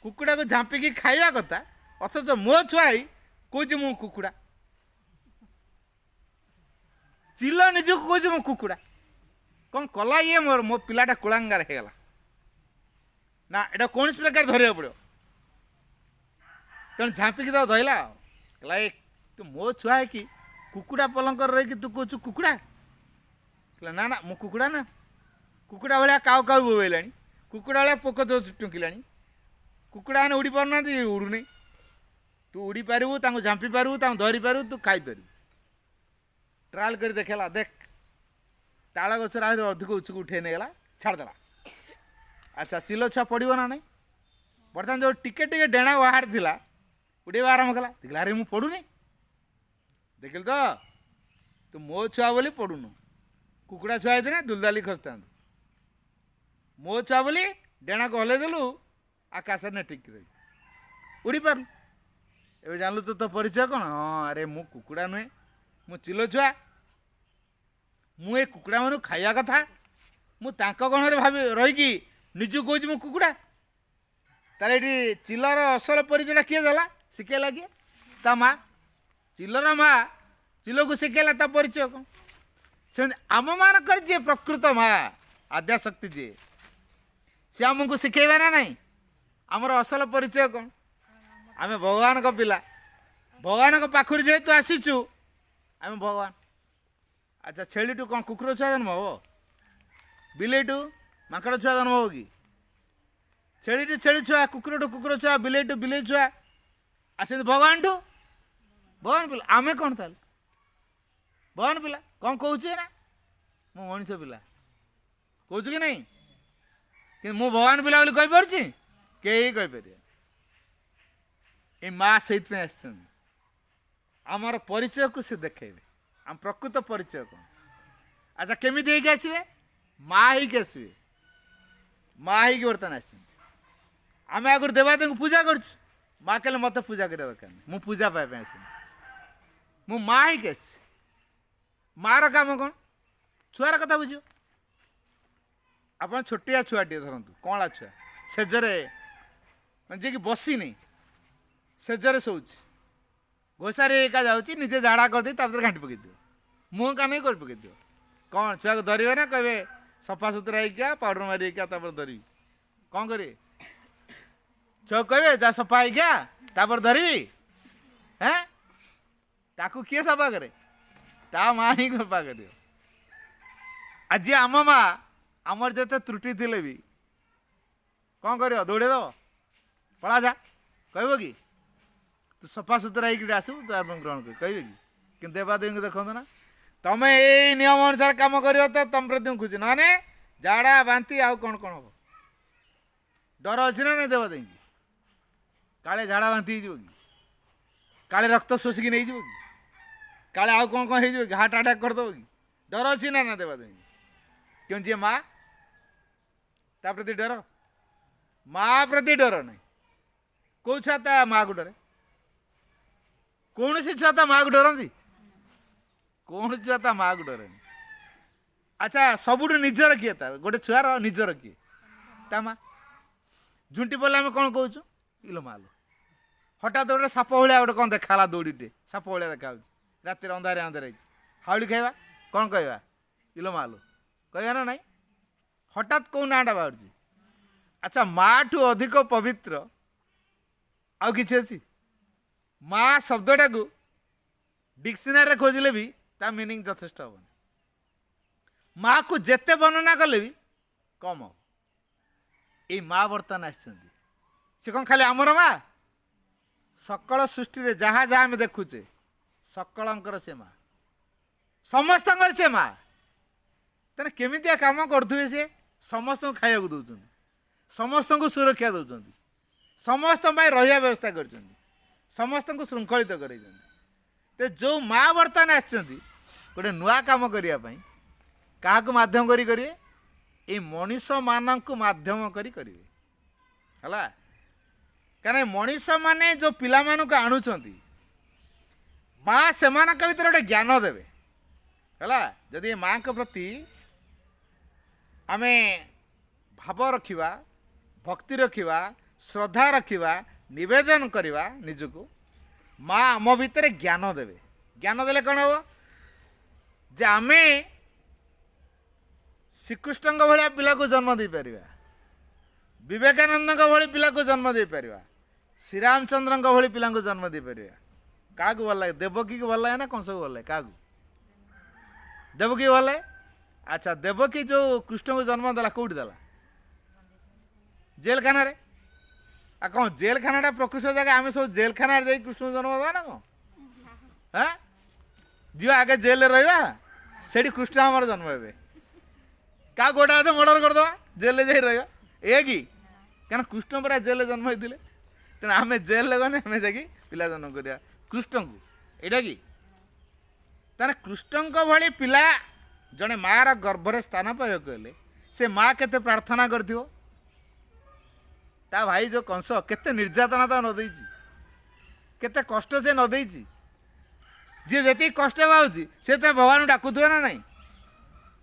कुकुड़ा को झांपिकी खाइबा कथा अथच मो छुआई कौच मु कुकुड़ा चिल निजक कौच मो कुकुड़ा कौन कला ये मोर मो पिलाटा कुलांगार होगला ना एटा कौन प्रकार धरिया पड़ो तेणु झांपिकी तो धरला कहला तू मो छुआ है कि कुकुड़ा पलंक रही तू कौच कुकुड़ा कहला ना ना मो कुकुड़ा ना कुकुड़ा भाया काउ काउ बोबेला कुकुड़ा भाया पोक टुंकिला कुकुड़ा मैंने उड़ी पारना उड़ूनी तू उड़ी पारू झांपी पारू धरी पारू तू खाई पारू ट्रायल कर देखेला देख ताल गचर आज अधिक उच्चक उठे नहीं छाड़देला अच्छा चिल छुआ पड़ो ना नहीं बर्तमान जो टिके टिके डेणा बाहर थिला उड़ेवा आरम्भ कला देखला अरे मुझे पड़ूनी देखिल तो तू मो छुआ बोली पड़ूनु कुकुड़ा छुआ होती दुलदाली खसता मो छुआ बोली डेणा को हल्ले देलु आकाश ने टिक रही उड़ी पारू ए जानलु तो परिचय कौन हाँ अरे मु कुकुड़ा नुहे मु चिल छुआ मु ए कुकुड़ा मानु खाइया कथा मु तांको गणरे भाबी रहीकि निजु कौच मु कुकुड़ा ताले एटी चिलर असल परिचयटा किए देला शिखेला किए ता माँ चिलर माँ चिल को शिखेला ता परिचय कौन से आम मानकर जी प्रकृत माँ आद्याशक्ति जी सी आमको शिखेबा ना नहीं आमर असल परिचय कौन आम भगवान को पिला भगवान को पाखुरी जेहेतु आसीचु आम भगवान अच्छा छेलीटू कौन कुकुर छुआ जन्म हो बिलेटू माकड़ छुआ जन्म हो कि छेलीटू छेली छुआ कुकुरटू कुकुर छुआ बिलेटू बिले छुआ आसे भगवान टू भगवान पिला आमे कौन था भगवान पिला कौन कौचे ना मु मनीष पिला कौच कि नहीं कि मु भगवान पिला बोली कही पारुछि केही कही पारे ए माँ से आमर परिचय को से देखेबे आम प्रकृत परिचय कौन। अच्छा केमी आसवे माँ ही आसवे माँ ही बर्तमान आस आम आगुरी देवता को पूजा कर माँ कहले मत पूजा कर दरकार नहीं पूजा पाइबा आस मु माँ ही आस मार काम कौन छुआर कथा बुझ आप छोटिया छुआटे धरतु कौला छुआ सेजरे जी कि बसी नहीं सेजरे शोच घोषारे एका जाऊँगी निजे झाड़ा कर दे घाटी पकई दिव मुँह का नहीं कर पकई दिव कौन छुआ को धरवे ना कहे सफा सुतरा क्या पाउडर मारी क्या धरवी कौन करें छुआ कहे जा सफा है क्या धरवी हैं ताकू किए सफा करे ता माँ ही सफा कर आज आम माँ आमर जिते त्रुटि थे भी कौन कर दौड़े दब पला जा कह कि तू सफा सुतरा होकर आसू तार ग्रहण कर कहे कि देवादेवी को देखो ना तुम्हें यही नियम अनुसार कम कर तो तुम प्रति खुशी ना झाड़ा बांति आउ कौन कौन हम डर अच्छी ना नहीं देवादेवी की काले झाड़ा बांति हो काले रक्त शोषिकी नहीं कि काले आउ कौन कौन हो हार्ट अटैक करदेव कि डर अच्छी ना ना देवादेवी क्यों जी माँ ता प्रति डर माँ प्रति डर नहीं कौ छुआ ता माँ को डरे कौन सी छुआ ता माँ को डरती कौन छुआ ता माँ को डरे अच्छा सबुठ निजर किए तार गोटे छुआर निजर किए ता माँ झुंटी पड़े आम कौन कौच इलो मालो हठात गोटे साप भाया गोटे कौन देखा दौड़ीटे साप भाया देखा राति अंधारे अंधारे हाउली खाଇବା कौन कहवा इलो मालो कहवा ना नाई हठात कौ नाटा बाहर। अच्छा माँ ठू अधिक पवित्र आउ कि अच्छी माँ शब्दटा को डिक्शनरी खोजिले भी ता मीनिंग यथेष्ट हेनी माँ को जेते वर्णना कले भी कम हो ये माँ बर्तमान आसी कौन खाली आमर माँ सकल सृष्टि रे जहाँ जहाँ आम देखुचे सकलंकर से माँ समस्त से माँ तेना केमितिया काम करुवे सी समस्त को खाया दौरान समस्त को सुरक्षा दौरान समस्त रहा व्यवस्था कर समस्त को श्रृंखलित कर जो माँ बर्तमान आसती गोटे नुआ कम करने क्या मध्यम करेंगे ये मनीष मान को मध्यम करेंगे है क्या मनीष माने जो पिला मानक आणुंट माँ से भर गोटे ज्ञान देवे है जदि माँ के प्रति आमे भाव रखिवा भक्ति रखिवा श्रद्धा रखिवा निवेदन करवा निजको माँ आम भितर ज्ञान देवे ज्ञान देले कौन हम जे आमे श्रीकृष्ण भाया पिला को जन्म दे पार विवेकानंद भाई पिला को जन्म दे पार श्रीरामचंद्र भाई पिला को जन्म दे पार क्या भल लगे देवकी को भल लगे ना कंस को भल लगे क्या देवकी भल लगे। अच्छा देवकी जो कृष्ण को जन्म देला कौटी देला जेल खाना आ कौन जेल खाना प्रकृष्ट जगह आम सब जेल खाना कृष्ण को जन्म देवा ना कौन हाँ जी आगे जेल रहा से कृष्ण आम जन्म हे क्या गोटा हाथ मर्डर करदे जेल जा रहा ए कि क्या कृष्ण पूरा जेल जन्म होते तेना आम जेल गने आम जा पिला जन्म करा कृष्ण को एटा कि तेना कृष्ण भाई पिला जड़े मार गर्भरे स्थान पाइबा कहले से माँ केते प्रार्थना कर भाई जो कंस केते निर्यातना तो नदी केते कष्ट से नदी जी जी कष्ट पाँच से तो भगवान डाकुवे ना नहीं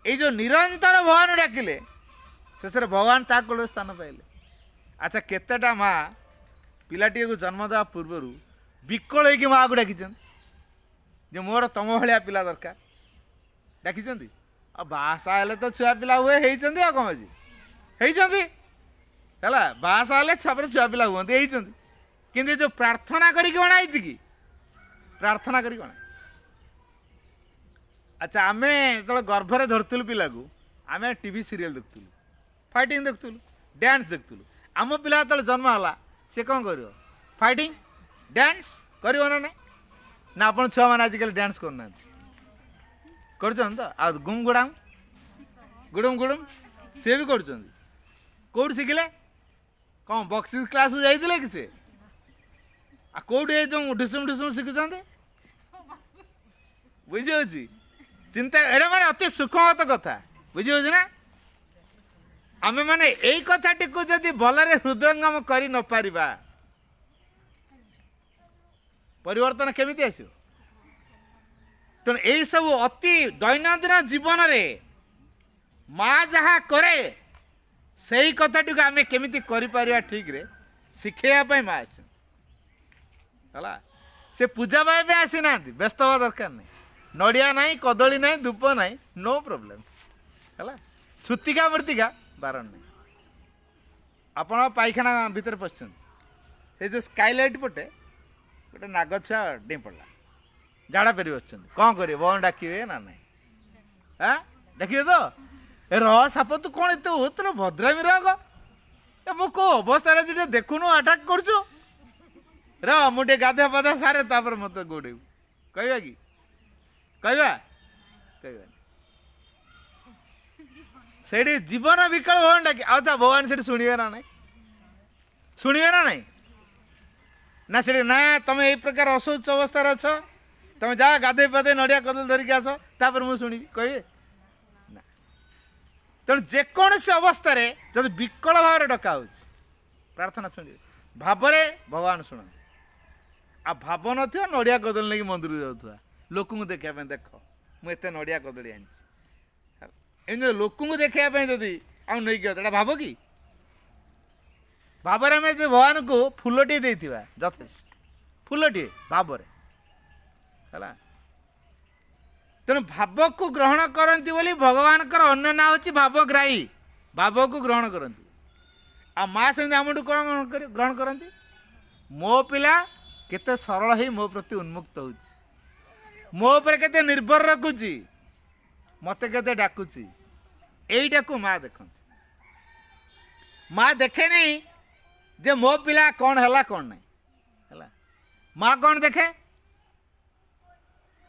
ये जो निरंतर भगवान डाकिले शेष भगवान ता कोल स्थान पाइले। अच्छा केतेटा माँ पिलाटी को जन्म देवा पूर्वर विकल होगी माँ को डाकी जे मोर तुम भाया पिला दरकार डाकी बासा हेले तो छुआ पिला हुए होती आ कौन अच्छी है बासा हेले छापर छुआ पिला हुए कि जो प्रार्थना करी अणाई कि प्रार्थना करी अणा। अच्छा आम जो गर्भरे धरतुलु पिला को आम टीवी सीरियल देखुलु फाइटिंग देखुलु डांस देखुलु आम पिला जो जन्म है सी कौन कर फाइटिंग डांस कर ना आप छुआ मैंने आजिकल डांस करना कर गुम गुड़ाम गुड़ुम गुड़ुम सी भी कौट शिखिले कौन बक्सिंग क्लास जाइए कि से आ कौटे जो ढुसुम ढुसुम शिखुंट बुझी चिंता एटा माने अति सुखमत कथा बुझी ना आम मैंने यही कथाटी को जदि भलरे हृदयंगम कर न पारिबा परिवर्तन केमिति आसो तेणु यही सब अति दैनंदिन जीवन रे माँ जहाँ करे से कथाटी को आम केमिति करिपारिबा ठीक रे शिखेया माँ आस से पूजा पाई भी आसी ना व्यस्त हवा दरकार नहीं नड़िया नहीं कदली नहीं धूप नहीं नो प्रोब्लेम है छुतिका मृतिका बारण नहीं आपण पाइखाना भितर पशुं से जो स्काईलाइट पटे गोटे नाग छुआ डें पड़ा झाड़ा फेरी बस कौन करेंगे बन डाकिए ना नहीं हाँ डाकिए तो रह साप तू कौन एत तोर भद्रामी रग मु कौ अवस्था देखुनु आटाक करुचु रह मुझे गाधा पाधा सारे तापर मत गोड़े कहवा कि कहवा कहवा से जीवन विकल भगवान डाक अच्छा भगवान से शुणे ना नहीं शुणे ना नहीं ना से ना तुम ये प्रकार असुच अवस्था अच्छ तुम जा गाधे पाधे नड़िया कदल धरिक आस तापर मुझे शुणी कहे ना तेणु जेकोसी अवस्था जब विकल भाव डका हो प्रार्थना शुणी भावरे भगवान शुण आ भाव न नड़िया कदल नहीं मंदिर जाऊा लोक देखा देख मुझे नड़िया कदली आनी एम लोक देखापी जदि आम नहीं गया भाव कि भाव आम भगवान को फूलटे देवा यथेष्ट फूलटे भाव है तेणु भाव को ग्रहण करती बोली भगवान अन्य ना हूँ भावग्राही भाव को ग्रहण करती आ माँ सेमती आम कौन ग्रहण करती मो पिला केते सरल ही मो प्रति उन्मुक्त हो मो पर केते निर्भर रखुची मत के डाकुची यहीटा को माँ देखती माँ देखे नहीं जे मो पिला कौन है कौन नहीं है माँ कौन देखे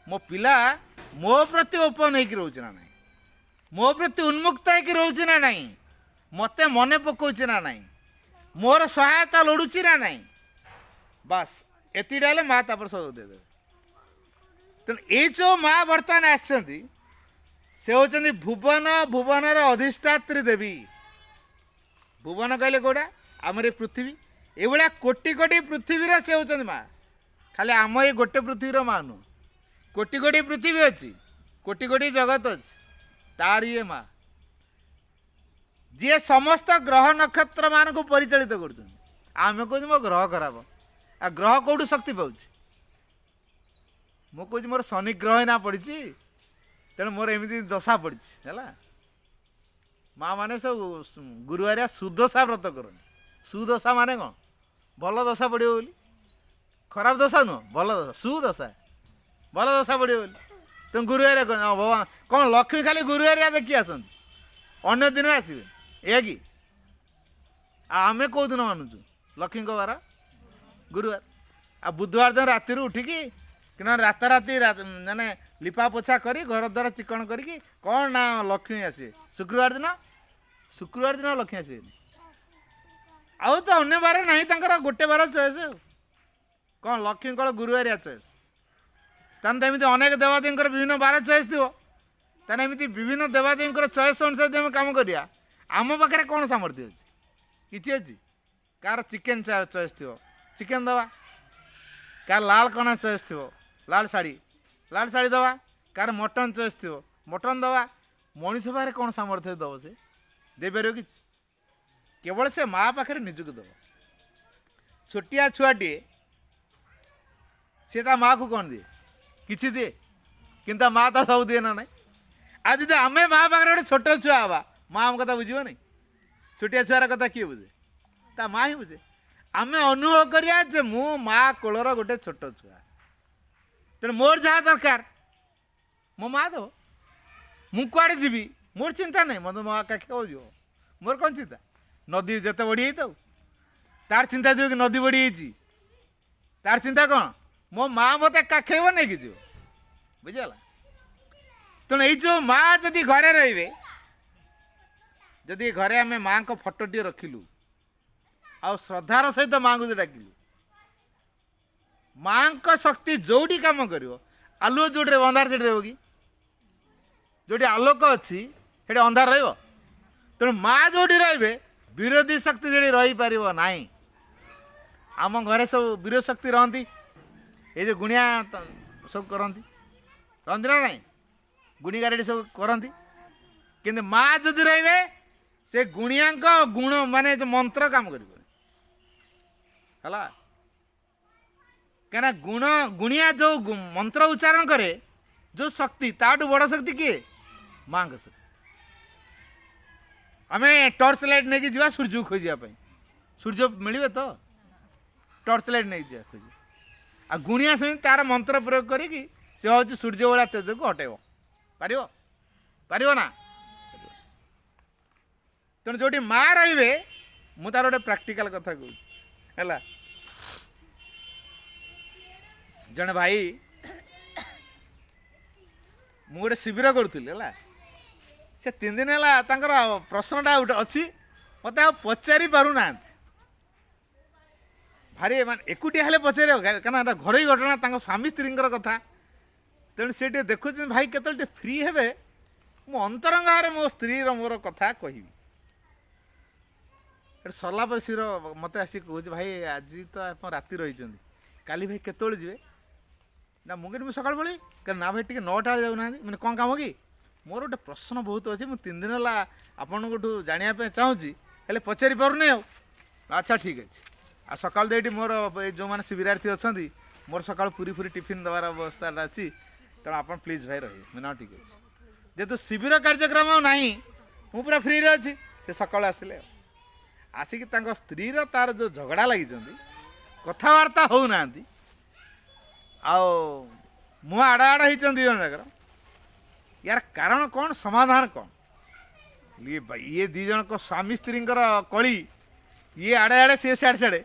मो पिला मो प्रति ओपन होकर रोचे ना नहीं मो प्रति उन्मुक्त होकर रोचे ना नहीं मत मन पकाउची ना नहीं मोर सहायता लोड़ुची ना नहीं बस एतिटा माँ तापर सब देदे तेणु ये जो माँ बर्तमान आसती से होती भुवन भुवनर अधिष्ठात्री देवी भुवन कहले कौटा आमर पृथ्वी ये कोटि कोटि पृथ्वी से होती माँ खाली आम ये गोटे पृथ्वीर माँ नुह कोटि कोटि पृथ्वी अच्छी कोटि कोटि जगत अच्छी तार ये माँ जी समस्त ग्रह नक्षत्र मान को परिचालित करें मो ग्रह खराब आ ग्रह कौटू शक्ति पाँच मुझे मोर शनि ग्रह ना पड़ी तेणु मोर एमती दशा पड़ी है माँ मैंने सब गुरुवारिया सुदशा व्रत कर सुदशा माने कौन भल दशा पड़ो बोली खराब दशा नुह भल दशा सुदशा भल दशा पड़ो बोली तुम गुरुवारिया भगवान कौन लक्ष्मी खाली गुरुवारिया देखी आसती अन्य दिन आसवे या कि आमे कौ दिन मानुचु लक्ष्मी बार गुरुवार आ बुधवार दिन राति उठिकी कि राताराति माने लिपा पोछा करी घर द्वारा चिकन करी कौन ना लक्ष्मी आसे शुक्रवार दिन लक्ष्मी आसे आउ तो अन्य बार नहीं गोटे बार चॉइस कौन लक्ष्मी कौन गुरुवारिया चॉइस ताने एमती अनेक देवादेवी विभिन्न बार चॉइस थी ताने एमती विभिन्न देवादेवी चॉइस अनुसार आम कम करिया आम पाखे कौन सामर्थ्य अच्छी कि अच्छी कार चिकेन चॉइस थी चिकेन दवा कार लाल कना चॉइस थी लाल शाड़ी दवा कार मटन चॉइस थी मटन दवा मनीष पाखे कौन सामर्थ्य दब से देपर कि केवल से माँ पाखे निजुक दब छोटिया छुआटे सी ता माँ को कौन दिए किसी दिए कि माँ तो सब दिए ना ना आज जो आम माँ पाखे गोटे छोट छुआ हवा माँ आम कथा बुझे नहीं छोटिया छुआर कथा किए बुझे ता माँ ही बुझे आम अनुभव करिया जे मु माँ कोलर गोटे छोट छुआ तेणु मोर जहाँ दरकार मो माँ दो मु कुआड़े जीवी मोर चिंता नहीं मत माँ काखे हो मोर कौन चिंता नदी जिते बढ़ी जाऊ तार चिंता जो कि नदी बढ़ी जाइए तार चिंता कौन मो माँ मत काखेब नहीं कि जीव बुझीगला तेणु ये जो माँ जदि घरे रे जदि घरे आम माँ को फोटोटी रखिलु आ श्रद्धार सहित माँ को डाकिलु माँ का शक्ति जोटी काम कर आलुओ जोटे अंधार से रही कि जोटी आलोक अच्छी से अंधार तेणु माँ जोटी रे विरोधी शक्ति जो रही पार ना आम घरे सब विरोध शक्ति रहती ये जो गुणिया सब करती रहती ना ना गुणी गारेडी सब करती कि माँ जदि रे से गुणिया गुण माने जो मंत्र काम कर क्या गुण गुणिया जो मंत्र उच्चारण करे जो शक्ति ताठू बड़ शक्ति किए माँ का शक्ति आम टर्च लाइट नहीं जा सूर्य को खोजापी सूर्य मिले तो टर्च लाइट नहीं जा खोज आ गुणिया सेम तार मंत्र प्रयोग करी से हूँ सूर्य भाया तेज को हटेब पार ना तेणु जो माँ रे मु तार गोटे प्राक्टिकाल कथा कहूँ जड़े भाई मु गोटे शिविर करूली है से 3 दिन है प्रश्नटा अच्छी मत पचारि पारना भारी मान एकुटिया हेल्ले पचार क्या घर घटना स्वामी स्त्री कथा तेणु सी देखुं भाई केत फ्री हे मु अंतरंगार मो स्त्री मोर कथा कहि सरला पर सीर मत आसिक कहूँ भाई आज तो आप राति रही काली भाई केतल जी ना मुझे सकाल बड़ी ना भाई टे 9टा जाऊना मैंने कौन काम कि मोर गोटे प्रश्न बहुत अच्छे मुझे 3 दिन है आपठू जानापी चाहूँगी हेल्ले पचारि पारनी अच्छा ठीक अच्छे आ सकाल देटी मोर जो मैंने शिविरार्थी अच्छा मोर सकाल पूरी पूरी टिफिन देवार अवस्था अच्छी तेणु आप प्लीज भाई रही मैं ना ठीक अच्छे जेहेतु शिविर कार्यक्रम ना मु पूरा फ्री अच्छी से सकाल आसिले आसिक स्त्री तार जो झगड़ा लगी कथबार्ता होना मुह आड़ा आड़ा होती 2 जन जाकर यार कारण कौन समाधान कौन ये 2 जन को स्वामी स्त्री कली ये आड़े आड़े सी सियाड़े सियाड़े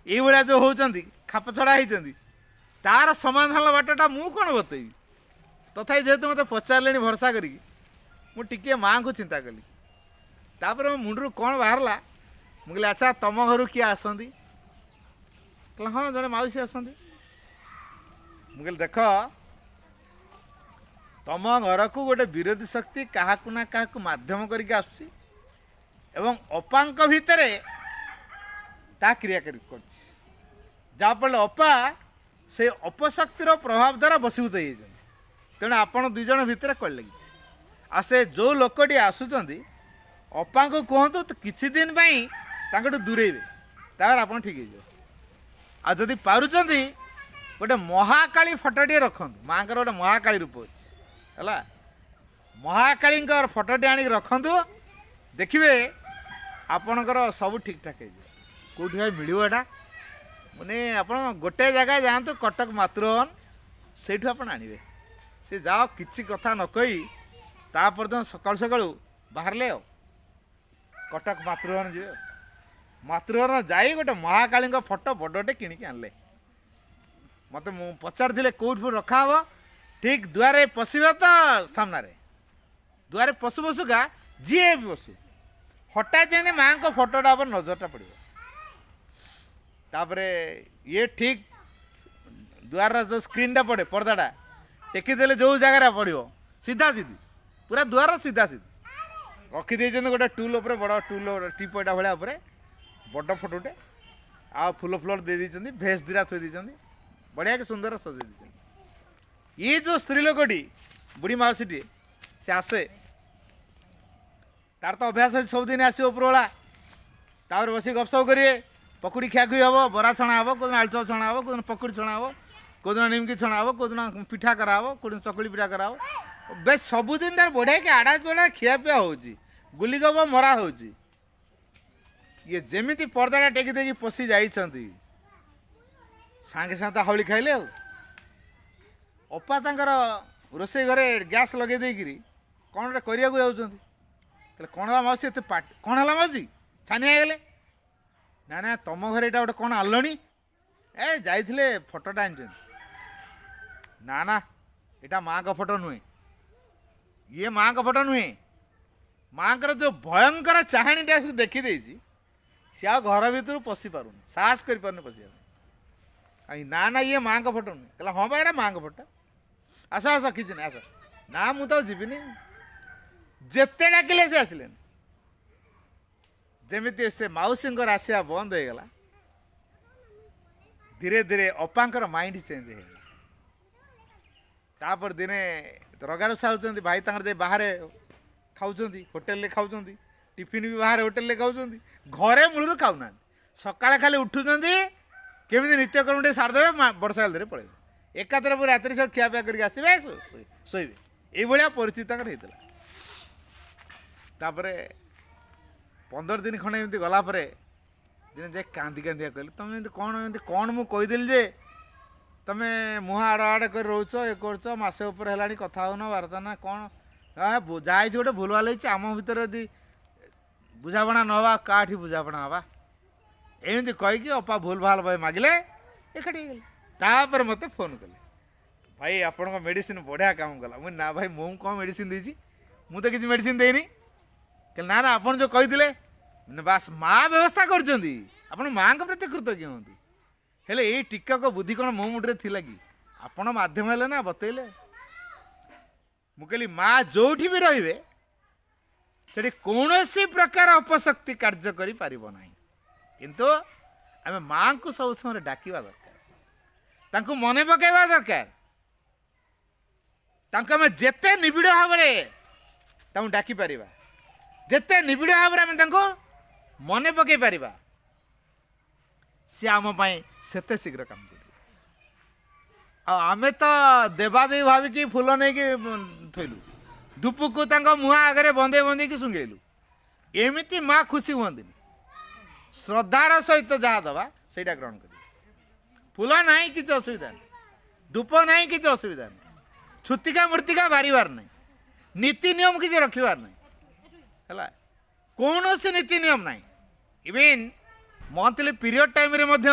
ये जो होती खाप छड़ा होती तार समाधान बाटटा मु कौन बतेबी तथा जेहेतु मत पचारे भरसा करी माँ को चिंता कली तापर मो मुंडू कौन बाहरला मुझे अच्छा तुम घर किए आसती हाँ जड़े मौसी आसती मुझे देख तुम घर को गोटे विरोधी शक्ति क्या ना क्या मध्यम करके आसुची एवं अपांक भितर ता क्रियाकारी करफल अपा से अपशक्तिर प्रभाव द्वारा बसीभूत हो तेणु आपण 2 जन भितर कल लगी आ से जो लोकटी आसुंच अपा को कहतु तो किछि दिन दूरेबे तार आप ठीक है जदि पारुचंदी गोटे महाकाली फटोटे रखंतु माँ गोटे महाकाली रूप अच्छी है महाकाली फटोटे आनिक रखंतु देखिए आपणकर सब ठीक ठाक हो कौटी भाई मिलवा एटा मैंने आप गोटे जगह जातु कटक मातृभवन से आने से जाओ किसी कथा न कही तापर सकाल सकाल बाहर ले कटक मातृभवन जी मातृभवन जाई गोटे महाकाली फटो बड़टे किणिकी आनले मत पचार कौट रखा हे ठीक दुआरे पशिब तो सामने दुआरे पशु पशुका जी भी पशु हठात जमी माँ को फटोटा पर नजरटा पड़ो तापर ये ठीक दुआर जो स्क्रीनटा पड़े पर्दाटा टेकीदे जो जगार पड़ो सीधा सीधी पूरा दुआर सीधा सीधी रखीदे गोटे टूल बड़ टूल टीपटा भाया बड़ फटोटे आ फूल फ्लोर दे दी भेष दीरा थोड़ी बढ़िया के सुंदर सजे दी ये जो स्त्री लोकटी बुढ़ी मौसीटी से आसे तार तो अभ्यास सबुदिन आसो उपरला तापर बस गपसप करेंगे पकुड़ी खियाखुई हम बरा छणा हम कौन आलुचप छणा हम कौन पकुड़ी छणा हम कौन निमकी छणा हम कौन पिठा कराव कौन चकली पिठा कराव बेस सबुदिन तार बढ़िया कि आड़ा चोड़ा खियापिया हो गुलिगप मरा हो ये जमी पर्दाटा टेकी देकी पशि जा सांगे सागे हावली खाइले अपा तांकर रोसे घरे गैस लगे देकरी कौन गोटे करने जाऊँ कौन है मौसी एत पाट कौन है मौसी छानी गले ना ना तुम घरे यहाँ गोटे कौन आनल ए जाइए फटोटा आन ना ना यहाँ माँ का फटो नुहे ये माँ का फटो नुहे माँ जो भयंकर चाहाणीटा देखी सी आ घर भर पशि पार साहस कर पशा कहीं ना ना ये माँ का फोटो नहीं कहला हाँ भाई माँ का फोटो आस आस किसी नहीं आस ना मुझे तो जीविनी जिते डाकिले से आसिले जमी से मौसी आसवा बंद हो गला धीरे धीरे अपांकर माइंड चेंज हो तापर दिने रगार साउंट भाई तक बाहर खाऊँ होटेल खाऊँ टिफिन भी बाहर होटेल खाऊँ घरे मूल खाऊना सका खाली उठुंट केमी नित्यकर्म टे सारिदे बड़सा जल्दी पड़े एकाथर पूरा रात सब खियापिया करके आसवे शोबे ये परिस्थिति होता तापर 15 दिन खंडे एमती गलापर दिन जे कांदी कांदिया कहली तुम कौन मुझे कहीदेली जे तुम्हें मुह आड़ आड़ कर रोच ये कर मसे उपर है कथा हो वार्ता ना कौन जाए गोटे भूल भाल आम भितर यदि बुझापणा नवा काठी बुझापणा हवा एमती कहीकि अपा भूल भाल भाई मागिले एकाठी गले तापर मत फोन कले भाई आपण मेडिसिन बढ़िया काम कला मुझे ना भाई मुझे कौन मेडिसिन देती मुझे किसी मेडिसिन देनी कहले ना ना आपन जो कहीदेले बास माँ व्यवस्था कर माँ के प्रति कृतज्ञ हूँ हेले ये टीका को बुद्धि कौन मो मुंडे थी कि आपण माध्यम है ना बतैले मुझे माँ जो भी रे से कौन प्रकार अपशक्ति कार्य करि किंतु आम माँ को सब समय डाकिवा दरकार मन पकड़ा दरकार आम जेते निबिड़ भाव में डाकी पार जेते निबिड़ भाव में मन पकई पार सी आम सेते शीघ्र काम कर आमे तो देवादेवी भाविकी फूल नहीं थोलु धूप को मुह आगे बंदे बंदे की सुंगेलु एमती माँ खुशी हमें श्रद्धार सहित जहाँ दवा से ग्रहण कर फूल ना कि असुविधा नहीं धूप ना कि असुविधा नहीं छुतिका मृतिका बारिवार नहीं नीति नियम किसी रखिबार नहीं है कौन से नीति नियम ना इवेन मंथली पीरियड टाइम रे मध्य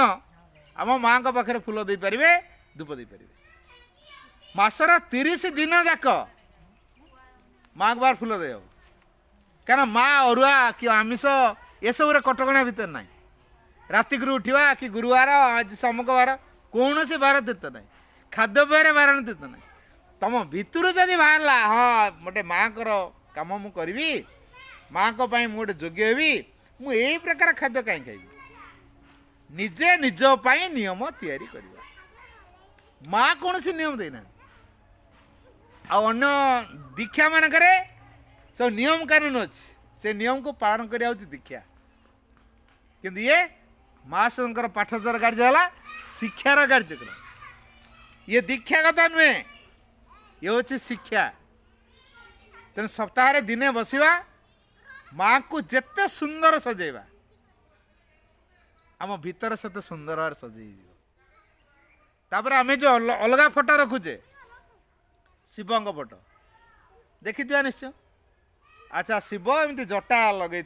आम माँ का पाखे फूल दे पारे धूप दे पारे मासर 30 दिन जाक माँ बार फूल दे क्या माँ अरुआ कि आमिष ये सब कटकणा भितर ना रातिक उठा कि गुरुवार आज समक बार कौन से बार तीर्थ ना खाद्यपेय बारण तीर्थ ना तुम भितर जदि बाहर हाँ गोटे माँ को कम मु करी माँ को गोटे योग्य हेबी मु यही प्रकार खाद्य कहीं खाइबी निजे निज नियम तैयारी करवा माँ कौन सी नियम देना अन्य दीक्षा मानक सब नियम कानून अच्छी से नियम को पालन करा दीक्षा किंतु ये माँ सर पाठचर कार्य है शिक्षार कार्यक्रम ये दीक्षा कथा नुहे ये हूँ शिक्षा तेना सप्ताह दिने बसवा माँ को जिते सुंदर सजेवा आम भीतर से सुंदर भाव सजे तापर आम जो अलग फोटो रखुचे शिवंग फोटो देखी निश्चय अच्छा शिव एमती जटा लगे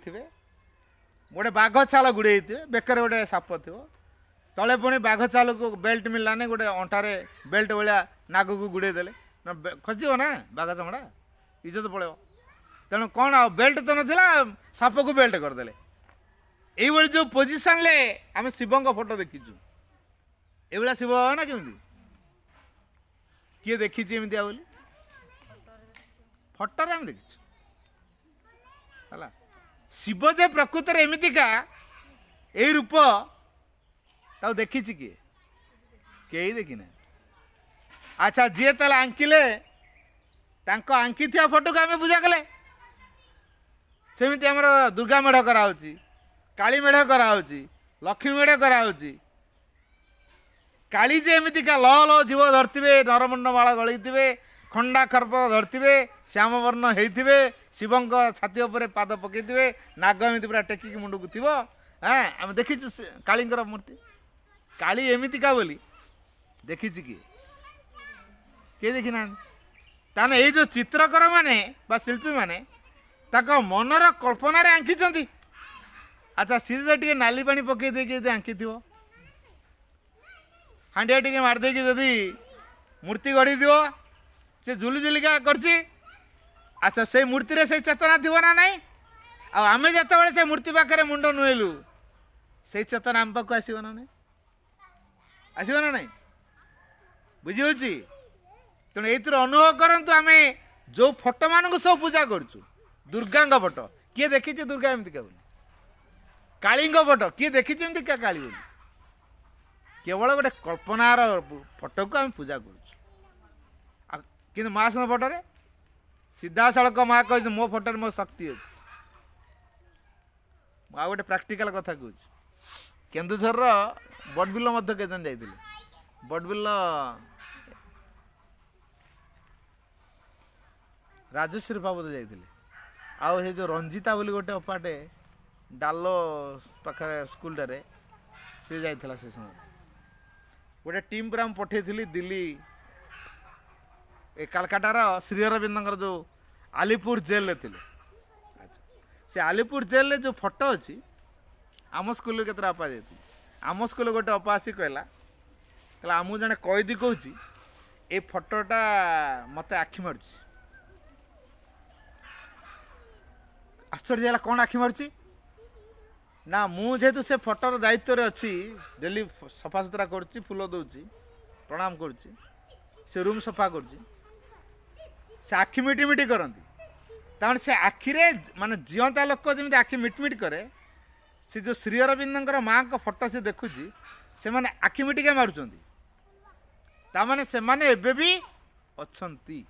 गोटे बाघ छाल गुड़े बेकर गोटे साप थी तले पुणी बाघ छाल को बेल्ट मिललानी गोटे अंटारे बेल्ट भाया नाग को गुड़े देले खसो ना बाघ चमड़ा इज्जत पड़े तेणु कौन आ बेल्ट तो नाला साप को बेल्ट करदे ये जो पोजिशन ले आम शिवंग फोटो देखीचु ये शिव ना केमी किए देखी एमती बोली फोटो आम देखीचु है शिव जे प्रकृत एमतीका यही रूप देखी किए कई देखी ना अच्छा जी तेल आंकिले आंकी थी फोटो को आम पूजा कले सेमती आमर दुर्गा मेढ़ कराऊँच काली मेढ़ कराऊँच लक्ष्मी मेढ़ कराऊँच काली जे एमतीका लह लह जीव धरते नरमुंड माला गलि खंडा खर्प धरते श्याम वर्ण होते शिवंक छाती उपर पाद पकईे नाग एमती पूरा टेकिक मुंड को थी हाँ आम देखीचु कालींकर मूर्ति काली एमतीका बोली देखी किए देखी ना ताने ये जो चित्रकर माने बा शिल्पी माने ताको मनर कल्पना रे आंकी अच्छा सी टे नाली पानी पकई देकी आंकी थी हांडिया टे मारदेकी जदि मूर्ति गढ़ी दिव से झुली झुलिका कर अच्छा से मूर्ति रे से चेतना थी ना नाई आमे जिते से मूर्ति पाखे मुंड नुएलु से चेतना आम पाक आसो ना नहीं आसो ना नहीं बुझी तेणु ये अनुभव करूँ आम जो फोटो मान सब पूजा करुँ दुर्गा फोटो किए देखी दुर्गा एमती क्या बोली काली फोटो किए देखी क्या काली बोली केवल गोटे कल्पनार फोटो को आम पूजा कर माँ सिंह फोटो सीधा सड़क माँ कह मो फोटो मो शक्ति अच्छी आ गोटे प्राक्टिकल कथा कहूँ केन्दुझर बड़बिल केजन जाइए बड़बिल राजश्री बाबू जाइए आउ हे जो रंजिता बोली गोटे अपाटे डालो पाखे स्कूल टे सी जाइला से समय गोटे टीम पर पठे दिल्ली ए कलकाटार श्रीअरविंदर जो आलीपुर जेल थे से आलीपुर जेल रे जो फोटो अच्छी आम स्कूल के अपा जाइए आम स्कूल गोटे अपा आसी कहला आमू जड़े कैदी कौच ए फोटोटा मत आखि मारुच आश्चर्य है कौन आखि मारुची ना मुझे से फोटोर दायित्व अच्छी डेली सफा सुतरा करुच्ची फूल दूची प्रणाम करुच्ची से रूम सफा करुच्ची से आखि मिटी मिटी करती तार से आखिरे माने जीवंता लोक जमी आखि मिटमिट करे से जो श्री अरविंदर माँ को फोटो से देखुची से माने आखि मिटिके मारुचंती तामाने से माने एबे भी अच्छंती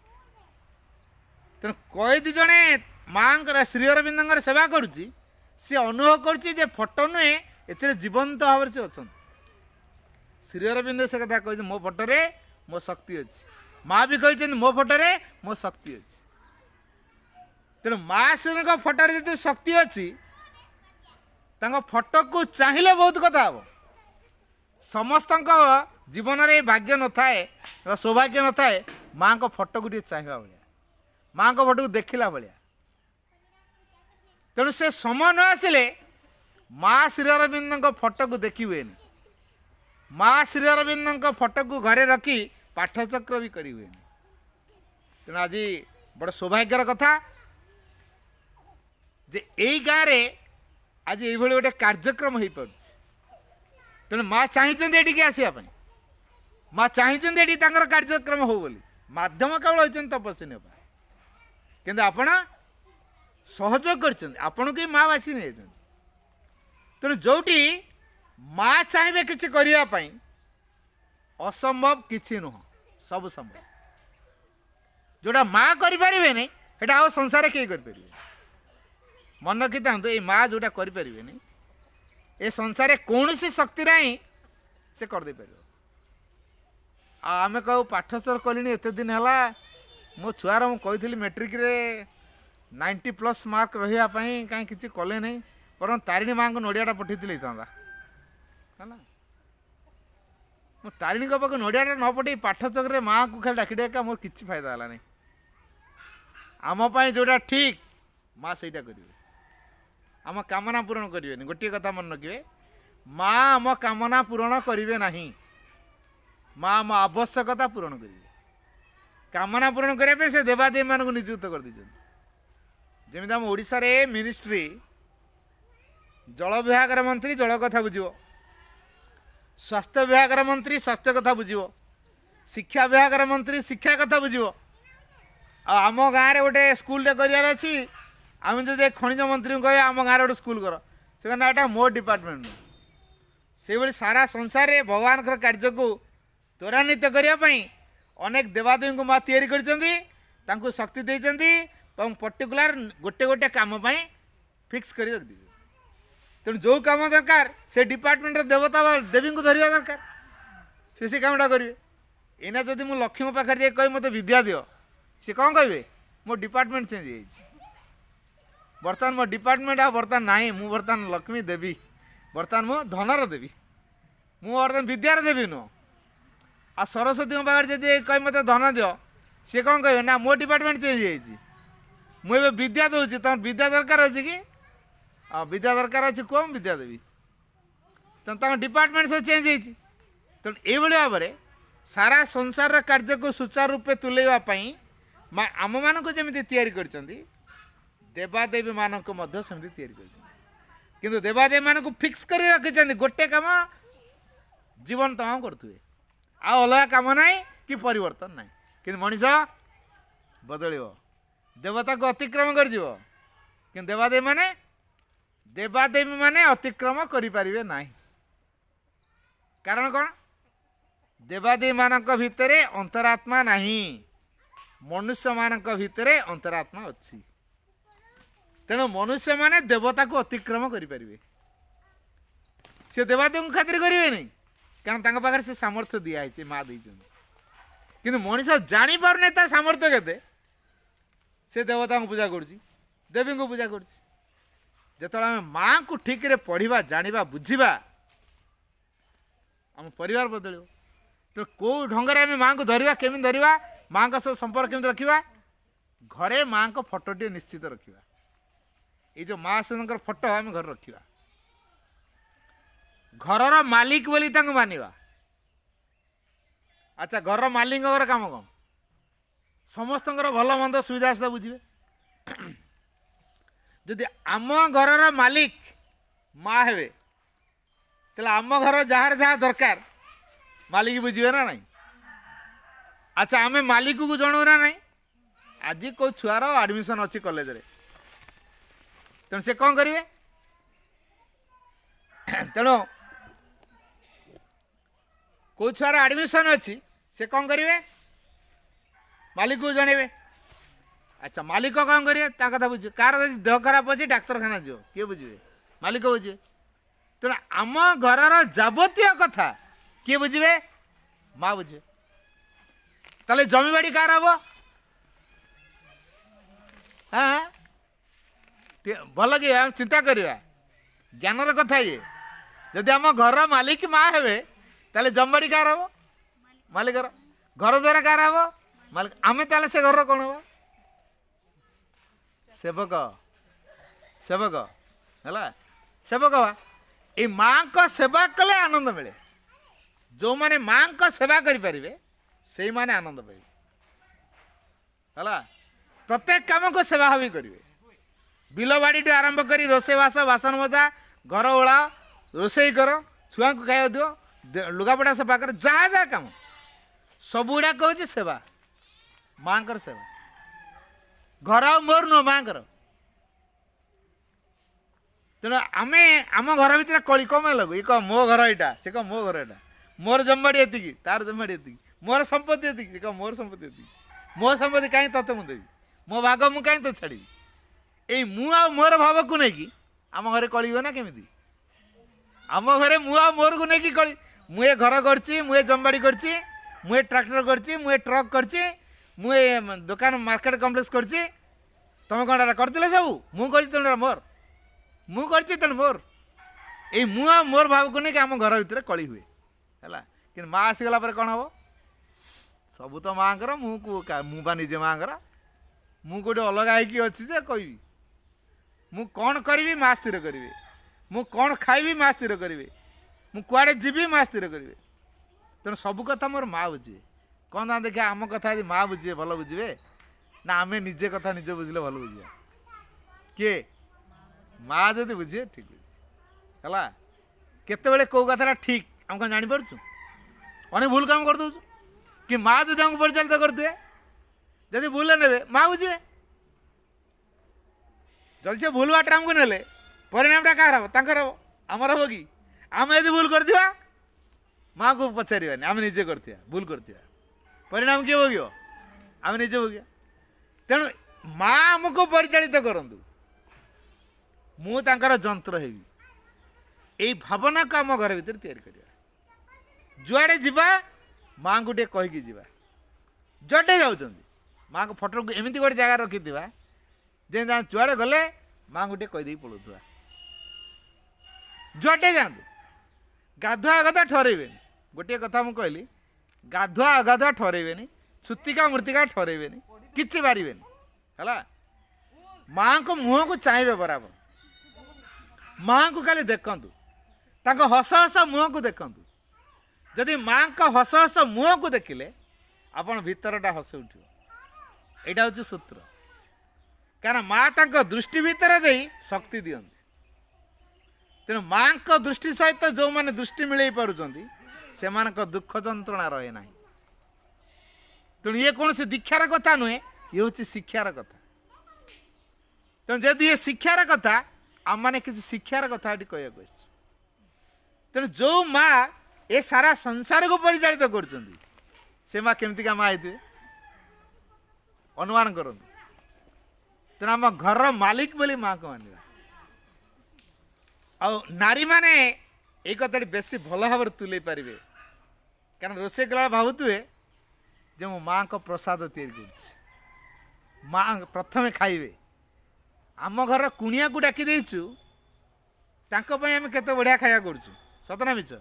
तेणु कैदी जड़े माँ श्री अरविंदर सेवा करुच्ची सी अनुभव कर फोटो नुहे ए जीवंत भाव से अच्छा श्री अरविंद से कथा कह मो फोटो मो शक्ति अच्छी माँ भी कहते मो फोटो मो शक्ति अच्छी तेणु माँ श्री फोटो जी शक्ति अच्छी फोटो को चाहिए बहुत कथा हम समस्त जीवन में भाग्य न थाए सौभाग्य न थाए माँ को फोटो को चाहिए भाया माँ को फोटो को देखला भाया तेणु से समय न आसिले माँ श्री अरविंद फोटो को देखी हुए माँ श्री अरविंद फोटो को घरे रखी पाठचक्र भी करी हुए तेणु आज बड़ सौभाग्यर कथा जे यही गाँव में आज ये गोटे कार्यक्रम हो पार तेणु माँ चाहिए आसवाई माँ चाहिए कार्यक्रम हो बोली माध्यम केवल होती तपस्वी ने कि आपण सहयोग कर माँ बासी नहीं तेणु जोटी माँ चाहिए किसी करने असंभव किसी नुह सब संभव जोटा माँ करें नहीं आ संसार किए करें मन रखी था ये माँ जोटा करें ए संसार कौन सी शक्ति ही से करदे पार आम कहू पाठचर कली एत दिन है मो छुआर मुझे मेट्रिक रे 90+ मार्क रही कहीं किसी कले नहीं पर तारिणी माँ को नड़ियाटा पठे है तारिणी पाक नड़ियाटा न पठे पाठचक्र माँ को खाली डाकी डाका मोर किसी फायदा है नहीं आमपाई जोटा ठीक माँ से करेंगे आम कामना पूरण करेंगे गोटे कथा मन रखिए माँ आम कामना पूरण करेंगे ना माँ आम आवश्यकता पूरण करेंगे कामना पूरण करने से देवादेवी मान नियुक्त कर दी जमी आम ओडिशा रे मिनिस्ट्री जल विभाग मंत्री जल कथा बुझो स्वास्थ्य विभाग मंत्री स्वास्थ्य कथा बुझो शिक्षा विभाग मंत्री शिक्षा कथा बुझो आम गाँव में गोटे स्कूल करार अच्छी आम जो खनिज मंत्री कहे आम गाँव गोटे स्कूल कर से कहना यहाँ मो डिपार्टमेंट से भाई सारा संसार में भगवान कार्य को त्वरान्वित करने अनेक देवादेवी को माँ तैयारी कर शक्ति देती पर्टिकुलर गोटे गोटे कम फिक्स कर रख दी तेणु जो कम दरकार से डिपार्टमेंट देवता देवी को धरवा दरकार से कामटा करेंगे एना जदि मु लक्ष्मी पाखे जाए कह मत विद्या दियो सी कौन कहे मो डिपार्टमेंट चेंज हो बर्तमान मो डिपार्टमेंट आ बर्तमान ना मु बर्तमान लक्ष्मी देवी बर्तमान मो धनर देवी मु बर्तमान विद्यार देवी नुह आ सरस्वती पाखे जब कह मत धन दियो सी कौन कहे ना मो डिपार्टमेंट चेंज हो विद्या दूसरी तुम विद्या दरकार अच्छी कि विद्या दरकार अच्छी कौन विद्या देवी तुम डिपार्टमेंट सब चेंज हो तेणु ये भाव में सारा संसार कार्य को सुचारू रूपे तुलैवाई आम मान जमी तैयारी कर देवादेवी मानक सेमती तैयारी कर देवादेवी मान फिक्स कर रखी गोटे कम जीवन तमाम करुवे आ अलग कम ना कि परिवर्तन ना कि मनीष बदल देवता को अतिक्रम कर देवादेवी माने अतिक्रम करें ना कारण कौन देवादेवी मानक भितरे अंतरात्मा नहीं मनुष्य मानक भितरे अंतरात्मा अच्छी तेणु मनुष्य माने देवता को अतिक्रम करें से देवादेव खातिर करेंगे नहीं कारण तांका पाखरे से सामर्थ्य दिखाई माँ दी कि मनीष जापारे ता सामर्थ्य के से देवता को पूजा करुच्ची देवी को पूजा करुच्ची जो आम माँ को ठीक रे पढ़ा जाना बुझा आम परिवार बदल तो कौ ढंग आम माँ को धरवा केमी धरवा माँ का सब संपर्क केमी रखा घरे माँ को फोटोटे निश्चित रखा ये जो माँ सुंदर फोटो आम घर रखा घरर मालिक बोली मानिवा अच्छा घर मालिक काम कौन समस्त भल मंद सुविधा असुविधा बुझे जदि आम घरर मालिक माँ हे तेल आम घर जार जहाँ दरकार मालिक बुझे ना नहीं अच्छा आम मालिक को जनाऊ ना नहीं आज कौ छुआर एडमिशन अच्छी कॉलेज रे तेणु से कौन करेंगे तेणु कौ छुआर एडमिशन अच्छी से कौन करेंगे मालिक को जनइबे अच्छा मालिक कौन करेंगे कथा बुझे कार देह खराब अच्छे डाक्तरखाना जो किए बुझे मालिक बुझे तेणु आम घर जावतीय कथा किए बुझे माँ बुझे ताले जमीबाड़ी कार हम हाँ भल कि आम चिंता करवा ज्ञानर कथा ये जदि आम घर मालिक माँ हे ताले जमीबाड़ी कार हम मालिक घर द्वारा कार हम मालिक आम ताले से घर कौन हम सेवक सेवक है सेवक ये माँ को सेवा कले आनंद मिले जो माने माँ को सेवा करें से माने आनंद पाइबे है प्रत्येक काम को सेवा भावी करेंगे बिल बाड़ी आरंभ कर रोषेवास बासन मजा घर ओला रोषे कर छुआ को खाया दियो लुगापटा सफा कर जहाँ जहाँ कम सब गुड़ाक हूँ सेवा माँ कर सेवा घर आ मोर नुह माँ कर तेणु आम आम घर भितर कली कम लगू ये कह मो घर यहाँ से कह मो घर यहाँ मोर जमाड़ी एति तार जमाड़ी एति मोर संपत्ति एति कह मोर संपत्ति एति मो संपत्ति कहीं तत्ते मुझे देवी मो भाग मु कहीं तो छाड़ी ये मु आ मोर भाव को नहीं आम घरे कली ना केमी आम घरे मु आ मोर को नहीं कली मुझे घर करची मुझे जमबाड़ी करची मुझे ट्रैक्टर करची मुझे ट्रक करची मुझे दुकान मार्केट कम्प्लेक्स करची तुम कौन करते सब मुझे मोर मुझे तेणु मोर ये मु आ मोर भाव को नहीं आम घर भितर कली हुए है कि माँ आसीगला कौन हम सबू तो माँ कर मुझा निजे माँ कर मुझे अलग होगी अच्छी जे कह मु कौन करी माँ स्थिर करेंगे मु कौन खाइबी माँ स्थिर करेंगे मु कुआड़े जीवी माँ स्थिर करेंगे तेणु सब कथा मोर माँ बुझे कौन ना देखिए आम कथा यदि माँ बुझे भल बुझे ना आम निजे कथा निजे बुझे भल बुझा किए माँ जदि बुझे ठीक बुझे है केत कौ कथा ठीक आम कौन जापारु अनेक भूल काम कर दूँ कि माँ जब हमको परिचालित करते जब भूल ने माँ बुझे जब से भूल बाट आमको ने परिणामटा कह हम आमर हम कि आम यदि भूल कर माँ को पचारे आम निजे कर भूल कर परिणाम किए भोग आम निजे भोग तेणु माँ आमको परिचालित करूँ मुझर जंत्र हेबी यही भावना को आम घर भर या जुआड़े जावा माँ को टे कहीकि जा जुआडे जाऊँ माँ को फोटो को एमती गोटे जगह रखी जे जुआड़े गले माँ को टे कहीदे पलौवा जुआडे जातु गाधुआ अगाधुआ ठहरबे गोटे कथा मुझे कहली गाधुआ अगाधुआ ठहरबे छुतिका मृतिका ठहरबे कि पारे है माँ को मुँह को चाहिए बराबर माँ को खाली देखु हस हस मुँह को देखु जदि माँ का हस हस मुँह को देखिले आपण भीतरटा हस उठ यहाँ हूँ सूत्र कारण माँ तांको दृष्टि भीतर दे शक्ति दियंती तेणु माँ को दृष्टि सहित जो मैंने दृष्टि मिले पारुचंती ସେମାନଙ୍କ ଦୁଃଖ ଯନ୍ତ୍ରଣା ରହେ ନାହିଁ। ତେଣୁ ଇଏ କୌଣସି ଦୀକ୍ଷାର କଥା ନୁହେଁ, ଇଏ ହେଉଛି ଶିକ୍ଷାର କଥା। ତେଣୁ ଯେହେତୁ ଇଏ ଶିକ୍ଷାର କଥା, ଆମମାନେ କିଛି ଶିକ୍ଷାର କଥା ଏଠି କହିବାକୁ ଆସିଛୁ। ତେଣୁ ଯେଉଁ ମା ଏ ସାରା ସଂସାରକୁ ପରିଚାଳିତ କରୁଛନ୍ତି, ସେ ମା କେମିତିକା ମା ହେଇଥିବେ ଅନୁମାନ କରନ୍ତୁ। ତେଣୁ ଆମ ଘରର ମାଲିକ ବୋଲି ମାଆକୁ ମାନିବା। ଆଉ ନାରୀମାନେ ଏଇ କଥାଟି ବେଶୀ ଭଲ ଭାବରେ ତୁଲେଇ ପାରିବେ, କାରଣ ରୋଷେଇ କଲାବେଳେ ଭାବୁଥିବେ ଯେ ମୁଁ ମାଆଙ୍କ ପ୍ରସାଦ ତିଆରି କରୁଛି, ମା ପ୍ରଥମେ ଖାଇବେ। ଆମ ଘରର କୁଣିଆକୁ ଡାକି ଦେଇଛୁ, ତାଙ୍କ ପାଇଁ ଆମେ କେତେ ବଢ଼ିଆ ଖାଇବା କରୁଛୁ, ସତ ନା ମିଛ?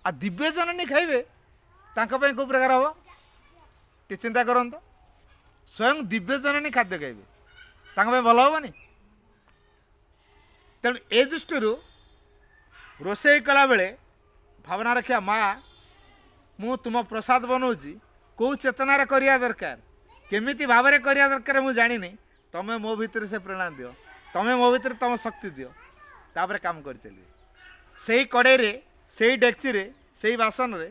ଆଉ ଦିବ୍ୟ ଜନନୀ ଖାଇବେ, ତାଙ୍କ ପାଇଁ କେଉଁ ପ୍ରକାର ହେବ ଟିକେ ଚିନ୍ତା କରନ୍ତୁ। ସ୍ୱୟଂ ଦିବ୍ୟ ଜନନୀ ଖାଦ୍ୟ ଖାଇବେ, ତାଙ୍କ ପାଇଁ ଭଲ ହେବନି? ତେଣୁ ଏ ଦୃଷ୍ଟିରୁ ରୋଷେଇ କଲାବେଳେ ଭାବନା ରଖିବା, ମା ମୁଁ ତୁମ ପ୍ରସାଦ ବନଉଛି, କେଉଁ ଚେତନାରେ କରିବା ଦରକାର, କେମିତି ଭାବରେ କରିବା ଦରକାର ମୁଁ ଜାଣିନି, ତମେ ମୋ ଭିତରେ ସେ ପ୍ରେରଣା ଦିଅ, ତମେ ମୋ ଭିତରେ ତମ ଶକ୍ତି ଦିଅ, ତାପରେ କାମ କରି ଚାଲିବେ। ସେଇ କଡ଼େଇରେ, ସେଇ ଡେକ୍ଚିରେ, ସେଇ ବାସନରେ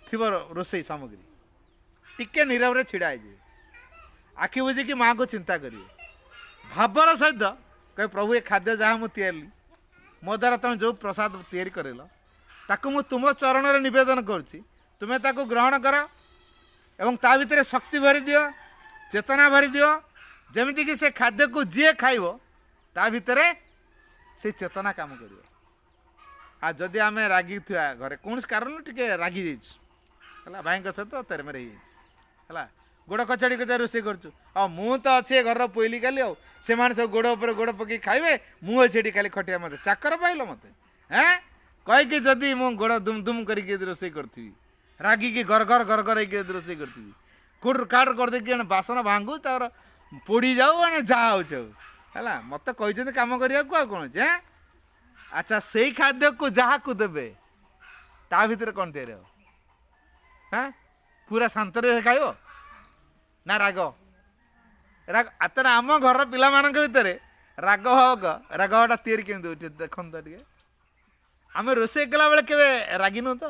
ଥିବ ରୋଷେଇ ସାମଗ୍ରୀ। ଟିକେ ନୀରବରେ ଛିଡ଼ା ହେଇଯିବେ, ଆଖି ବୁଝିକି ମାଆଙ୍କୁ ଚିନ୍ତା କରିବେ, ଭାବର ସହିତ କହିବେ ପ୍ରଭୁ ଏ ଖାଦ୍ୟ ଯାହା ମୁଁ ତିଆରିଲି, ମୋ ଦ୍ୱାରା ତୁମେ ଯେଉଁ ପ୍ରସାଦ ତିଆରି କରିଲ, ତାକୁ ମୁଁ ତୁମ ଚରଣରେ ନିବେଦନ କରୁଛି, ତୁମେ ତାକୁ ଗ୍ରହଣ କର ଏବଂ ତା ଭିତରେ ଶକ୍ତି ଭରିଦିଅ, ଚେତନା ଭରିଦିଅ, ଯେମିତିକି ସେ ଖାଦ୍ୟକୁ ଯିଏ ଖାଇବ ତା ଭିତରେ ସେଇ ଚେତନା କାମ କରିବ। ଆଉ ଯଦି ଆମେ ରାଗିଥିବା, ଘରେ କୌଣସି କାରଣରୁ ଟିକେ ରାଗି ଯାଇଛୁ ହେଲା, ଭାଇଙ୍କ ସହିତ ତେରମେର ହେଇଯାଇଛି ହେଲା, ଗୋଡ଼ କଚାଡ଼ି କଚାଡ଼ି ରୋଷେଇ କରୁଛୁ, ଆଉ ମୁଁ ତ ଅଛି ଏ ଘରର ପୋଇଲି କାଲି, ଆଉ ସେମାନେ ସବୁ ଗୋଡ଼ ଉପରେ ଗୋଡ଼ ପକେଇ ଖାଇବେ, ମୁଁ ଅଛି ଏଠି ଖାଲି ଖଟିଆ, ମୋତେ ଚାକର ପାଇଲ ମୋତେ କହିକି ଯଦି ମୁଁ ଗୋଡ଼ ଦୁମ୍ ଦୁମ୍ କରିକି ଯଦି ରୋଷେଇ କରିଥିବି, ରାଗିକି ଘର ହେଇକି ଯଦି ରୋଷେଇ କରିଥିବି, କୁଟୁର କାଟର କରିଦେଇକି ଜଣେ ବାସନ ଭାଙ୍ଗୁ, ତାର ପୋଡ଼ି ଯାଉ, ମାନେ ଯାହା ହେଉଛି ଆଉ ହେଲା, ମୋତେ କହିଛନ୍ତି କାମ କରିବାକୁ, ଆଉ କ'ଣ ଅଛି? ଆଚ୍ଛା, ସେଇ ଖାଦ୍ୟକୁ ଯାହାକୁ ଦେବେ ତା ଭିତରେ କ'ଣ ତିଆରି ହେବ? ପୁରା ଶାନ୍ତରେ ଖାଇବ ନା ରାଗ? ତେଣୁ ଆମ ଘରର ପିଲାମାନଙ୍କ ଭିତରେ ରାଗ ହବାଟା ତିଆରି କେମିତି ହେଉଛି ଦେଖନ୍ତୁ ତ ଟିକେ। ଆମେ ରୋଷେଇ କଲାବେଳେ କେବେ ରାଗିନୁ ତ?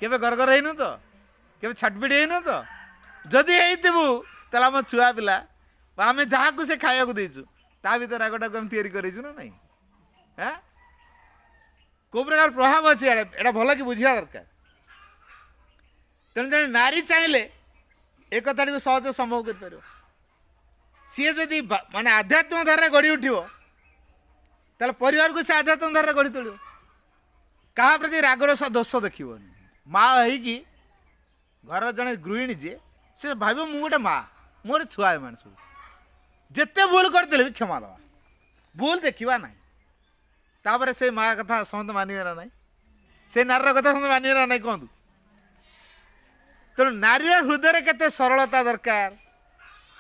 କେବେ ଗରଗର ହେଇନୁ ତ? କେବେ ଛାଟପିଟି ହେଇନୁ ତ? ଯଦି ହେଇଥିବୁ ତାହେଲେ ଆମ ଛୁଆ ପିଲା ବା ଆମେ ଯାହାକୁ ସେ ଖାଇବାକୁ ଦେଇଛୁ ତା ଭିତରେ ରାଗଟାକୁ ଆମେ ତିଆରି କରିଛୁ ନା ନାହିଁ? କେଉଁ ପ୍ରକାର ପ୍ରଭାବ ଅଛି ଏଇଟା ଭଲ କି ବୁଝିବା ଦରକାର। ତେଣୁ ଜଣେ ନାରୀ ଚାହିଁଲେ ଏ କଥାଟିକୁ ସହଜ ସମ୍ଭବ କରିପାରିବ। ସିଏ ଯଦି ମାନେ ଆଧ୍ୟାତ୍ମିକ ଧାରାରେ ଗଢ଼ି ଉଠିବ, ତାହେଲେ ପରିବାରକୁ ସେ ଆଧ୍ୟାତ୍ମିକ ଧାରାରେ ଗଢ଼ି ତୋଳିବ। କାହା ପ୍ରତି ରାଗର ଦୋଷ ଦେଖିବନି। ମା ହେଇକି ଘରର ଜଣେ ଗୃହିଣୀ ଯିଏ, ସେ ଭାବିବ ମୁଁ ଗୋଟେ ମା, ମୋର ଛୁଆ ଏମାନେ ସବୁ, ଯେତେ ଭୁଲ କରିଦେଲେ ବି କ୍ଷମା ଦେବା, ଭୁଲ ଦେଖିବା ନାହିଁ। ତାପରେ ସେ ମା କଥା ସମସ୍ତେ ମାନିବେ ନା ନାହିଁ? ସେ ନାରୀର କଥା ସମସ୍ତେ ମାନିବେ ନା ନାହିଁ କୁହନ୍ତୁ? ତେଣୁ ନାରୀର ହୃଦୟରେ କେତେ ସରଳତା ଦରକାର,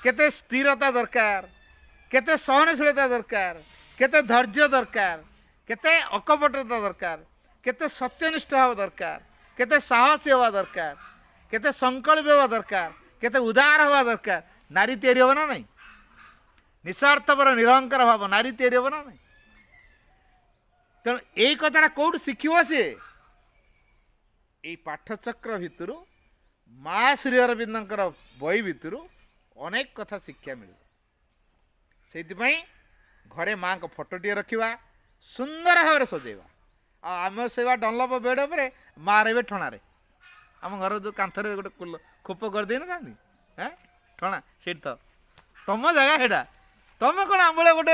କେତେ ସ୍ଥିରତା ଦରକାର, କେତେ ସହନଶୀଳତା ଦରକାର, କେତେ ଧୈର୍ଯ୍ୟ ଦରକାର, କେତେ ଅକପଟତା ଦରକାର, କେତେ ସତ୍ୟନିଷ୍ଠ ହେବା ଦରକାର, କେତେ ସାହସୀ ହେବା ଦରକାର, କେତେ ସଂକଳ୍ପ ହେବା ଦରକାର, କେତେ ଉଦାର ହେବା ଦରକାର, ନାରୀ ତିଆରି ହେବ ନା ନାହିଁ? ନିଃସ୍ୱାର୍ଥପର ନିରହଙ୍କାର ଭାବ ନାରୀ ତିଆରି ହେବ ନା ନାହିଁ? ତେଣୁ ଏଇ କଥାଟା କେଉଁଠୁ ଶିଖିବ ସିଏ? ଏଇ ପାଠଚକ୍ର ଭିତରୁ, ମା ଶ୍ରୀ ଅରବିନ୍ଦଙ୍କର ବହି ଭିତରୁ ଅନେକ କଥା ଶିକ୍ଷା ମିଳିବ। ସେଇଥିପାଇଁ ଘରେ ମାଆଙ୍କ ଫଟୋଟିଏ ରଖିବା, ସୁନ୍ଦର ଭାବରେ ସଜେଇବା। ଆଉ ଆମେ ଶୋଇବା ଡନଲପ ବେଡ଼ ଉପରେ, ମା ରହିବେ ଠଣାରେ। ଆମ ଘର ଯେଉଁ କାନ୍ଥରେ ଗୋଟେ ଖୋପ କରିଦେଇନଥାନ୍ତି ଠଣା, ସେଇଠି ତ ତମ ଜାଗା ସେଇଟା। ତମେ କ'ଣ ଆମ୍ବଳେ ଗୋଟେ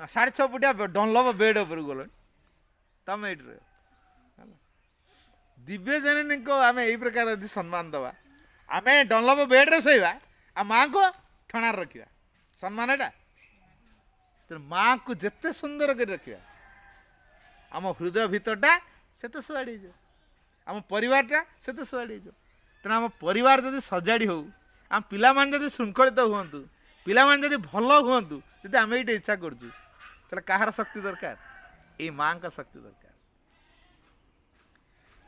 6.5 ଫୁଟିଆ ଡନଲପ ବେଡ଼ ଉପରକୁ ଗଲଣି, ତମେ ଏଇଠି ରହିବ। ଦିବ୍ୟଜନନୀଙ୍କୁ ଆମେ ଏଇ ପ୍ରକାର ଯଦି ସମ୍ମାନ ଦେବା, ଆମେ ଡନଲପ ବେଡ଼ରେ ଶୋଇବା ଆଉ ମାଆଙ୍କୁ ଠଣାରେ ରଖିବା, ସମ୍ମାନ ଏଇଟା? ତେଣୁ ମାଆକୁ ଯେତେ ସୁନ୍ଦର କରି ରଖିବା, ଆମ ହୃଦୟ ଭିତରଟା ସେତେ ସୁଆଡ଼ି ହେଇଯିବ, ଆମ ପରିବାରଟା ସେତେ ସୁଆଡ଼ି ହେଇଯିବ। ତେଣୁ ଆମ ପରିବାର ଯଦି ସଜାଡ଼ି ହେଉ, ଆମ ପିଲାମାନେ ଯଦି ଶୃଙ୍ଖଳିତ ହୁଅନ୍ତୁ, ପିଲାମାନେ ଯଦି ଭଲ ହୁଅନ୍ତୁ, ଯଦି ଆମେ ଏଇଟା ଇଚ୍ଛା କରୁଛୁ, ତାହେଲେ କାହାର ଶକ୍ତି ଦରକାର? ଏଇ ମାଆଙ୍କ ଶକ୍ତି ଦରକାର।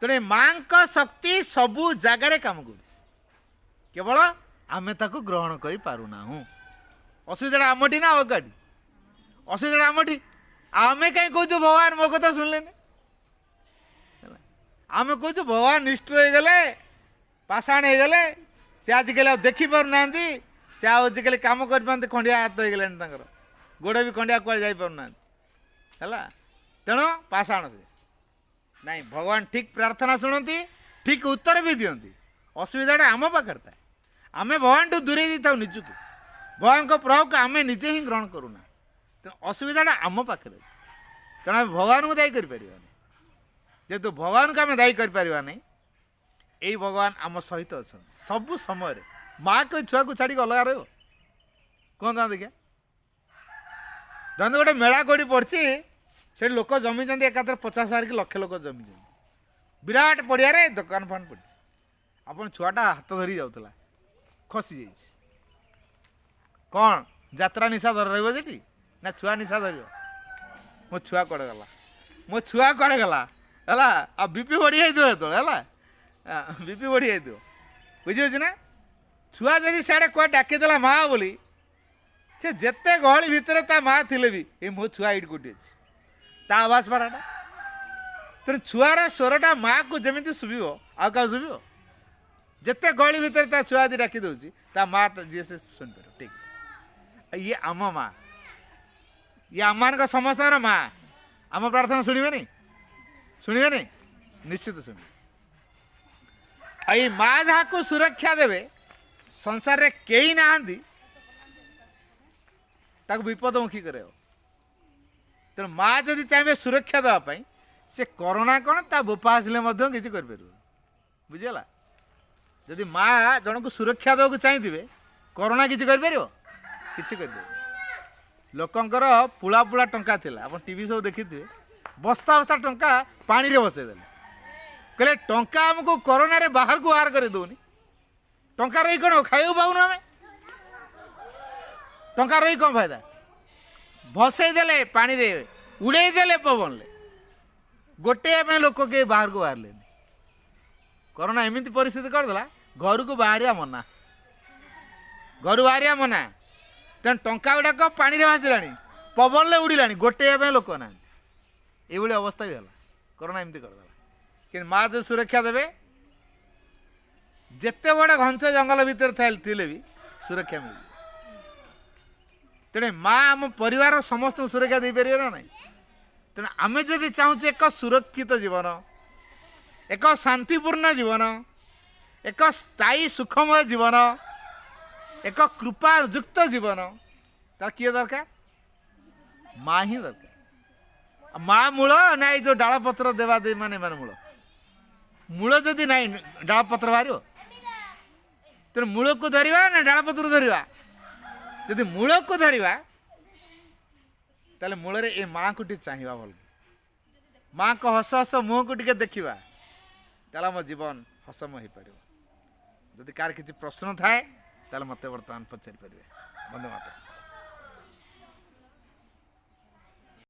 ତେଣୁ ଏ ମାଆଙ୍କ ଶକ୍ତି ସବୁ ଜାଗାରେ କାମ କରୁଛି, କେବଳ ଆମେ ତାକୁ ଗ୍ରହଣ କରିପାରୁନାହୁଁ। ଅସୁବିଧାଟା ଆମଠି ନା ଅଗାଠି? ଅସୁବିଧାଟା ଆମଠି। ଆମେ କାହିଁ କହୁଛୁ ଭଗବାନ ମୋ କଥା ଶୁଣିଲେନି? ହେଲା, आम कौच भगवान निष्ठुर हो गले पाषाण हो गले से आजिकल देखिपार ना से आजिकल कम कर पाते खंडिया हाथ हो गले गोड़ भी खंडिया कुआ जापार है तेणु पाषाण से नहीं भगवान ठीक प्रार्थना शुणती ठीक उत्तर भी दिखती असुविधा आम पाखे था आम भगवान ठूँ दूरे था निजुक भगवान को प्रभाव को आम निजे ही ग्रहण करूना तेणु असुविधा आम पाखे अच्छे तेणु आम भगवान को दायी कर जेहेतु भगवान को आम दायी कर यही भगवान आम सहित अच्छा सबु समय माँ कोई छुआ को छाड़ी अलग रहा कहता देखिए धन गोटे मेला कौटी पड़ी से लोक जमी एकाथर 50,000 कि लक्ष लोक जमी विराट पड़िया दुकान फान पड़ी आप छुआटा हाथ धरी जाऊला खसी जाइए कौन जात्रा निशा धर रही ना छुआ निशा धर मो छुआ कड़े गला मो छुआ कड़े गला है आ बीपी बढ़ी जाइए है बीपी बढ़ी जाइए बुझे ना छुआ जदि सियाड़े कुआ डाकीदेला माँ बोली से जेते गहली भितर ता माँ थिले भी ये मो छुआ इट कोटी अच्छे ता आवाज पाराटा तेरे छुआर स्वरटा माँ को जमी शुभ आ शुभ जिते गहली भितर ता छुआ यदि डाकी दूसरी ता माँ जी से शुणी पार ठीक ये आम माँ ये आम मान समस्त माँ आम प्रार्थना शुणवे नहीं निश्चित शुणे आई माँ जहाँ को सुरक्षा देवे संसार रे कई ना विपदमुखी करे तेणु माँ जदि चाहिए सुरक्षा देवाई से करोना कौन ता बोपा आसिले किसी कर बुझीगला जदि माँ जन को सुरक्षा देवा चाहिए करोना किसी कर लोकंकर पुला पुला टंका थिला आप टीवी सब देखी थे बस्ता बस्ता टंका पानी रे बसईदे कहले टंका आमको कोरोना रे बाहर को बाहर कर दौनी टंका रही कौन खाइबू पाऊन आम टंका रही कौन फायदा भसईदे पानी रे उड़ेदेले पवन ले गोटे लोक के बाहर को बाहर लेनी कोरोना एमती परिस्थिति करदेला घर को बाहरिया मना घर बाहरिया मना तेना टंका गुड़ाक पानी रे भासिला पवन ले उड़िला गोटे लोक ना ये अवस्था भी है कोरोना एमती करदेला कि माँ जो सुरक्षा देवे जिते बड़ा घंच जंगल भितर थे भी सुरक्षा मिल तेणे माँ आम परिवार समस्त सुरक्षा दे पारे ना ना तेणु आम जदि चाहूँ एक सुरक्षित जीवन एक शांतिपूर्ण जीवन एक स्थायी सुखमय जीवन एक कृपायुक्त जीवन तार किए दरकार माँ ही दरकार माँ मूल ना जो डाल पत्र देवा दे माने मूल मूल जदि ना डाल पत्र बाहर तेणु मूल को धरवा ना डाल पत्र धरवा जदि मूल को धरवा ताले मूल रे ए माँ को चाहिए भल माँ को हस हस मुह को टे देखा ताला मो जीवन हसमय हो पार जदि कार किसी प्रश्न थाए ताले मत बर्तमान पचारि पारे बंधु माता।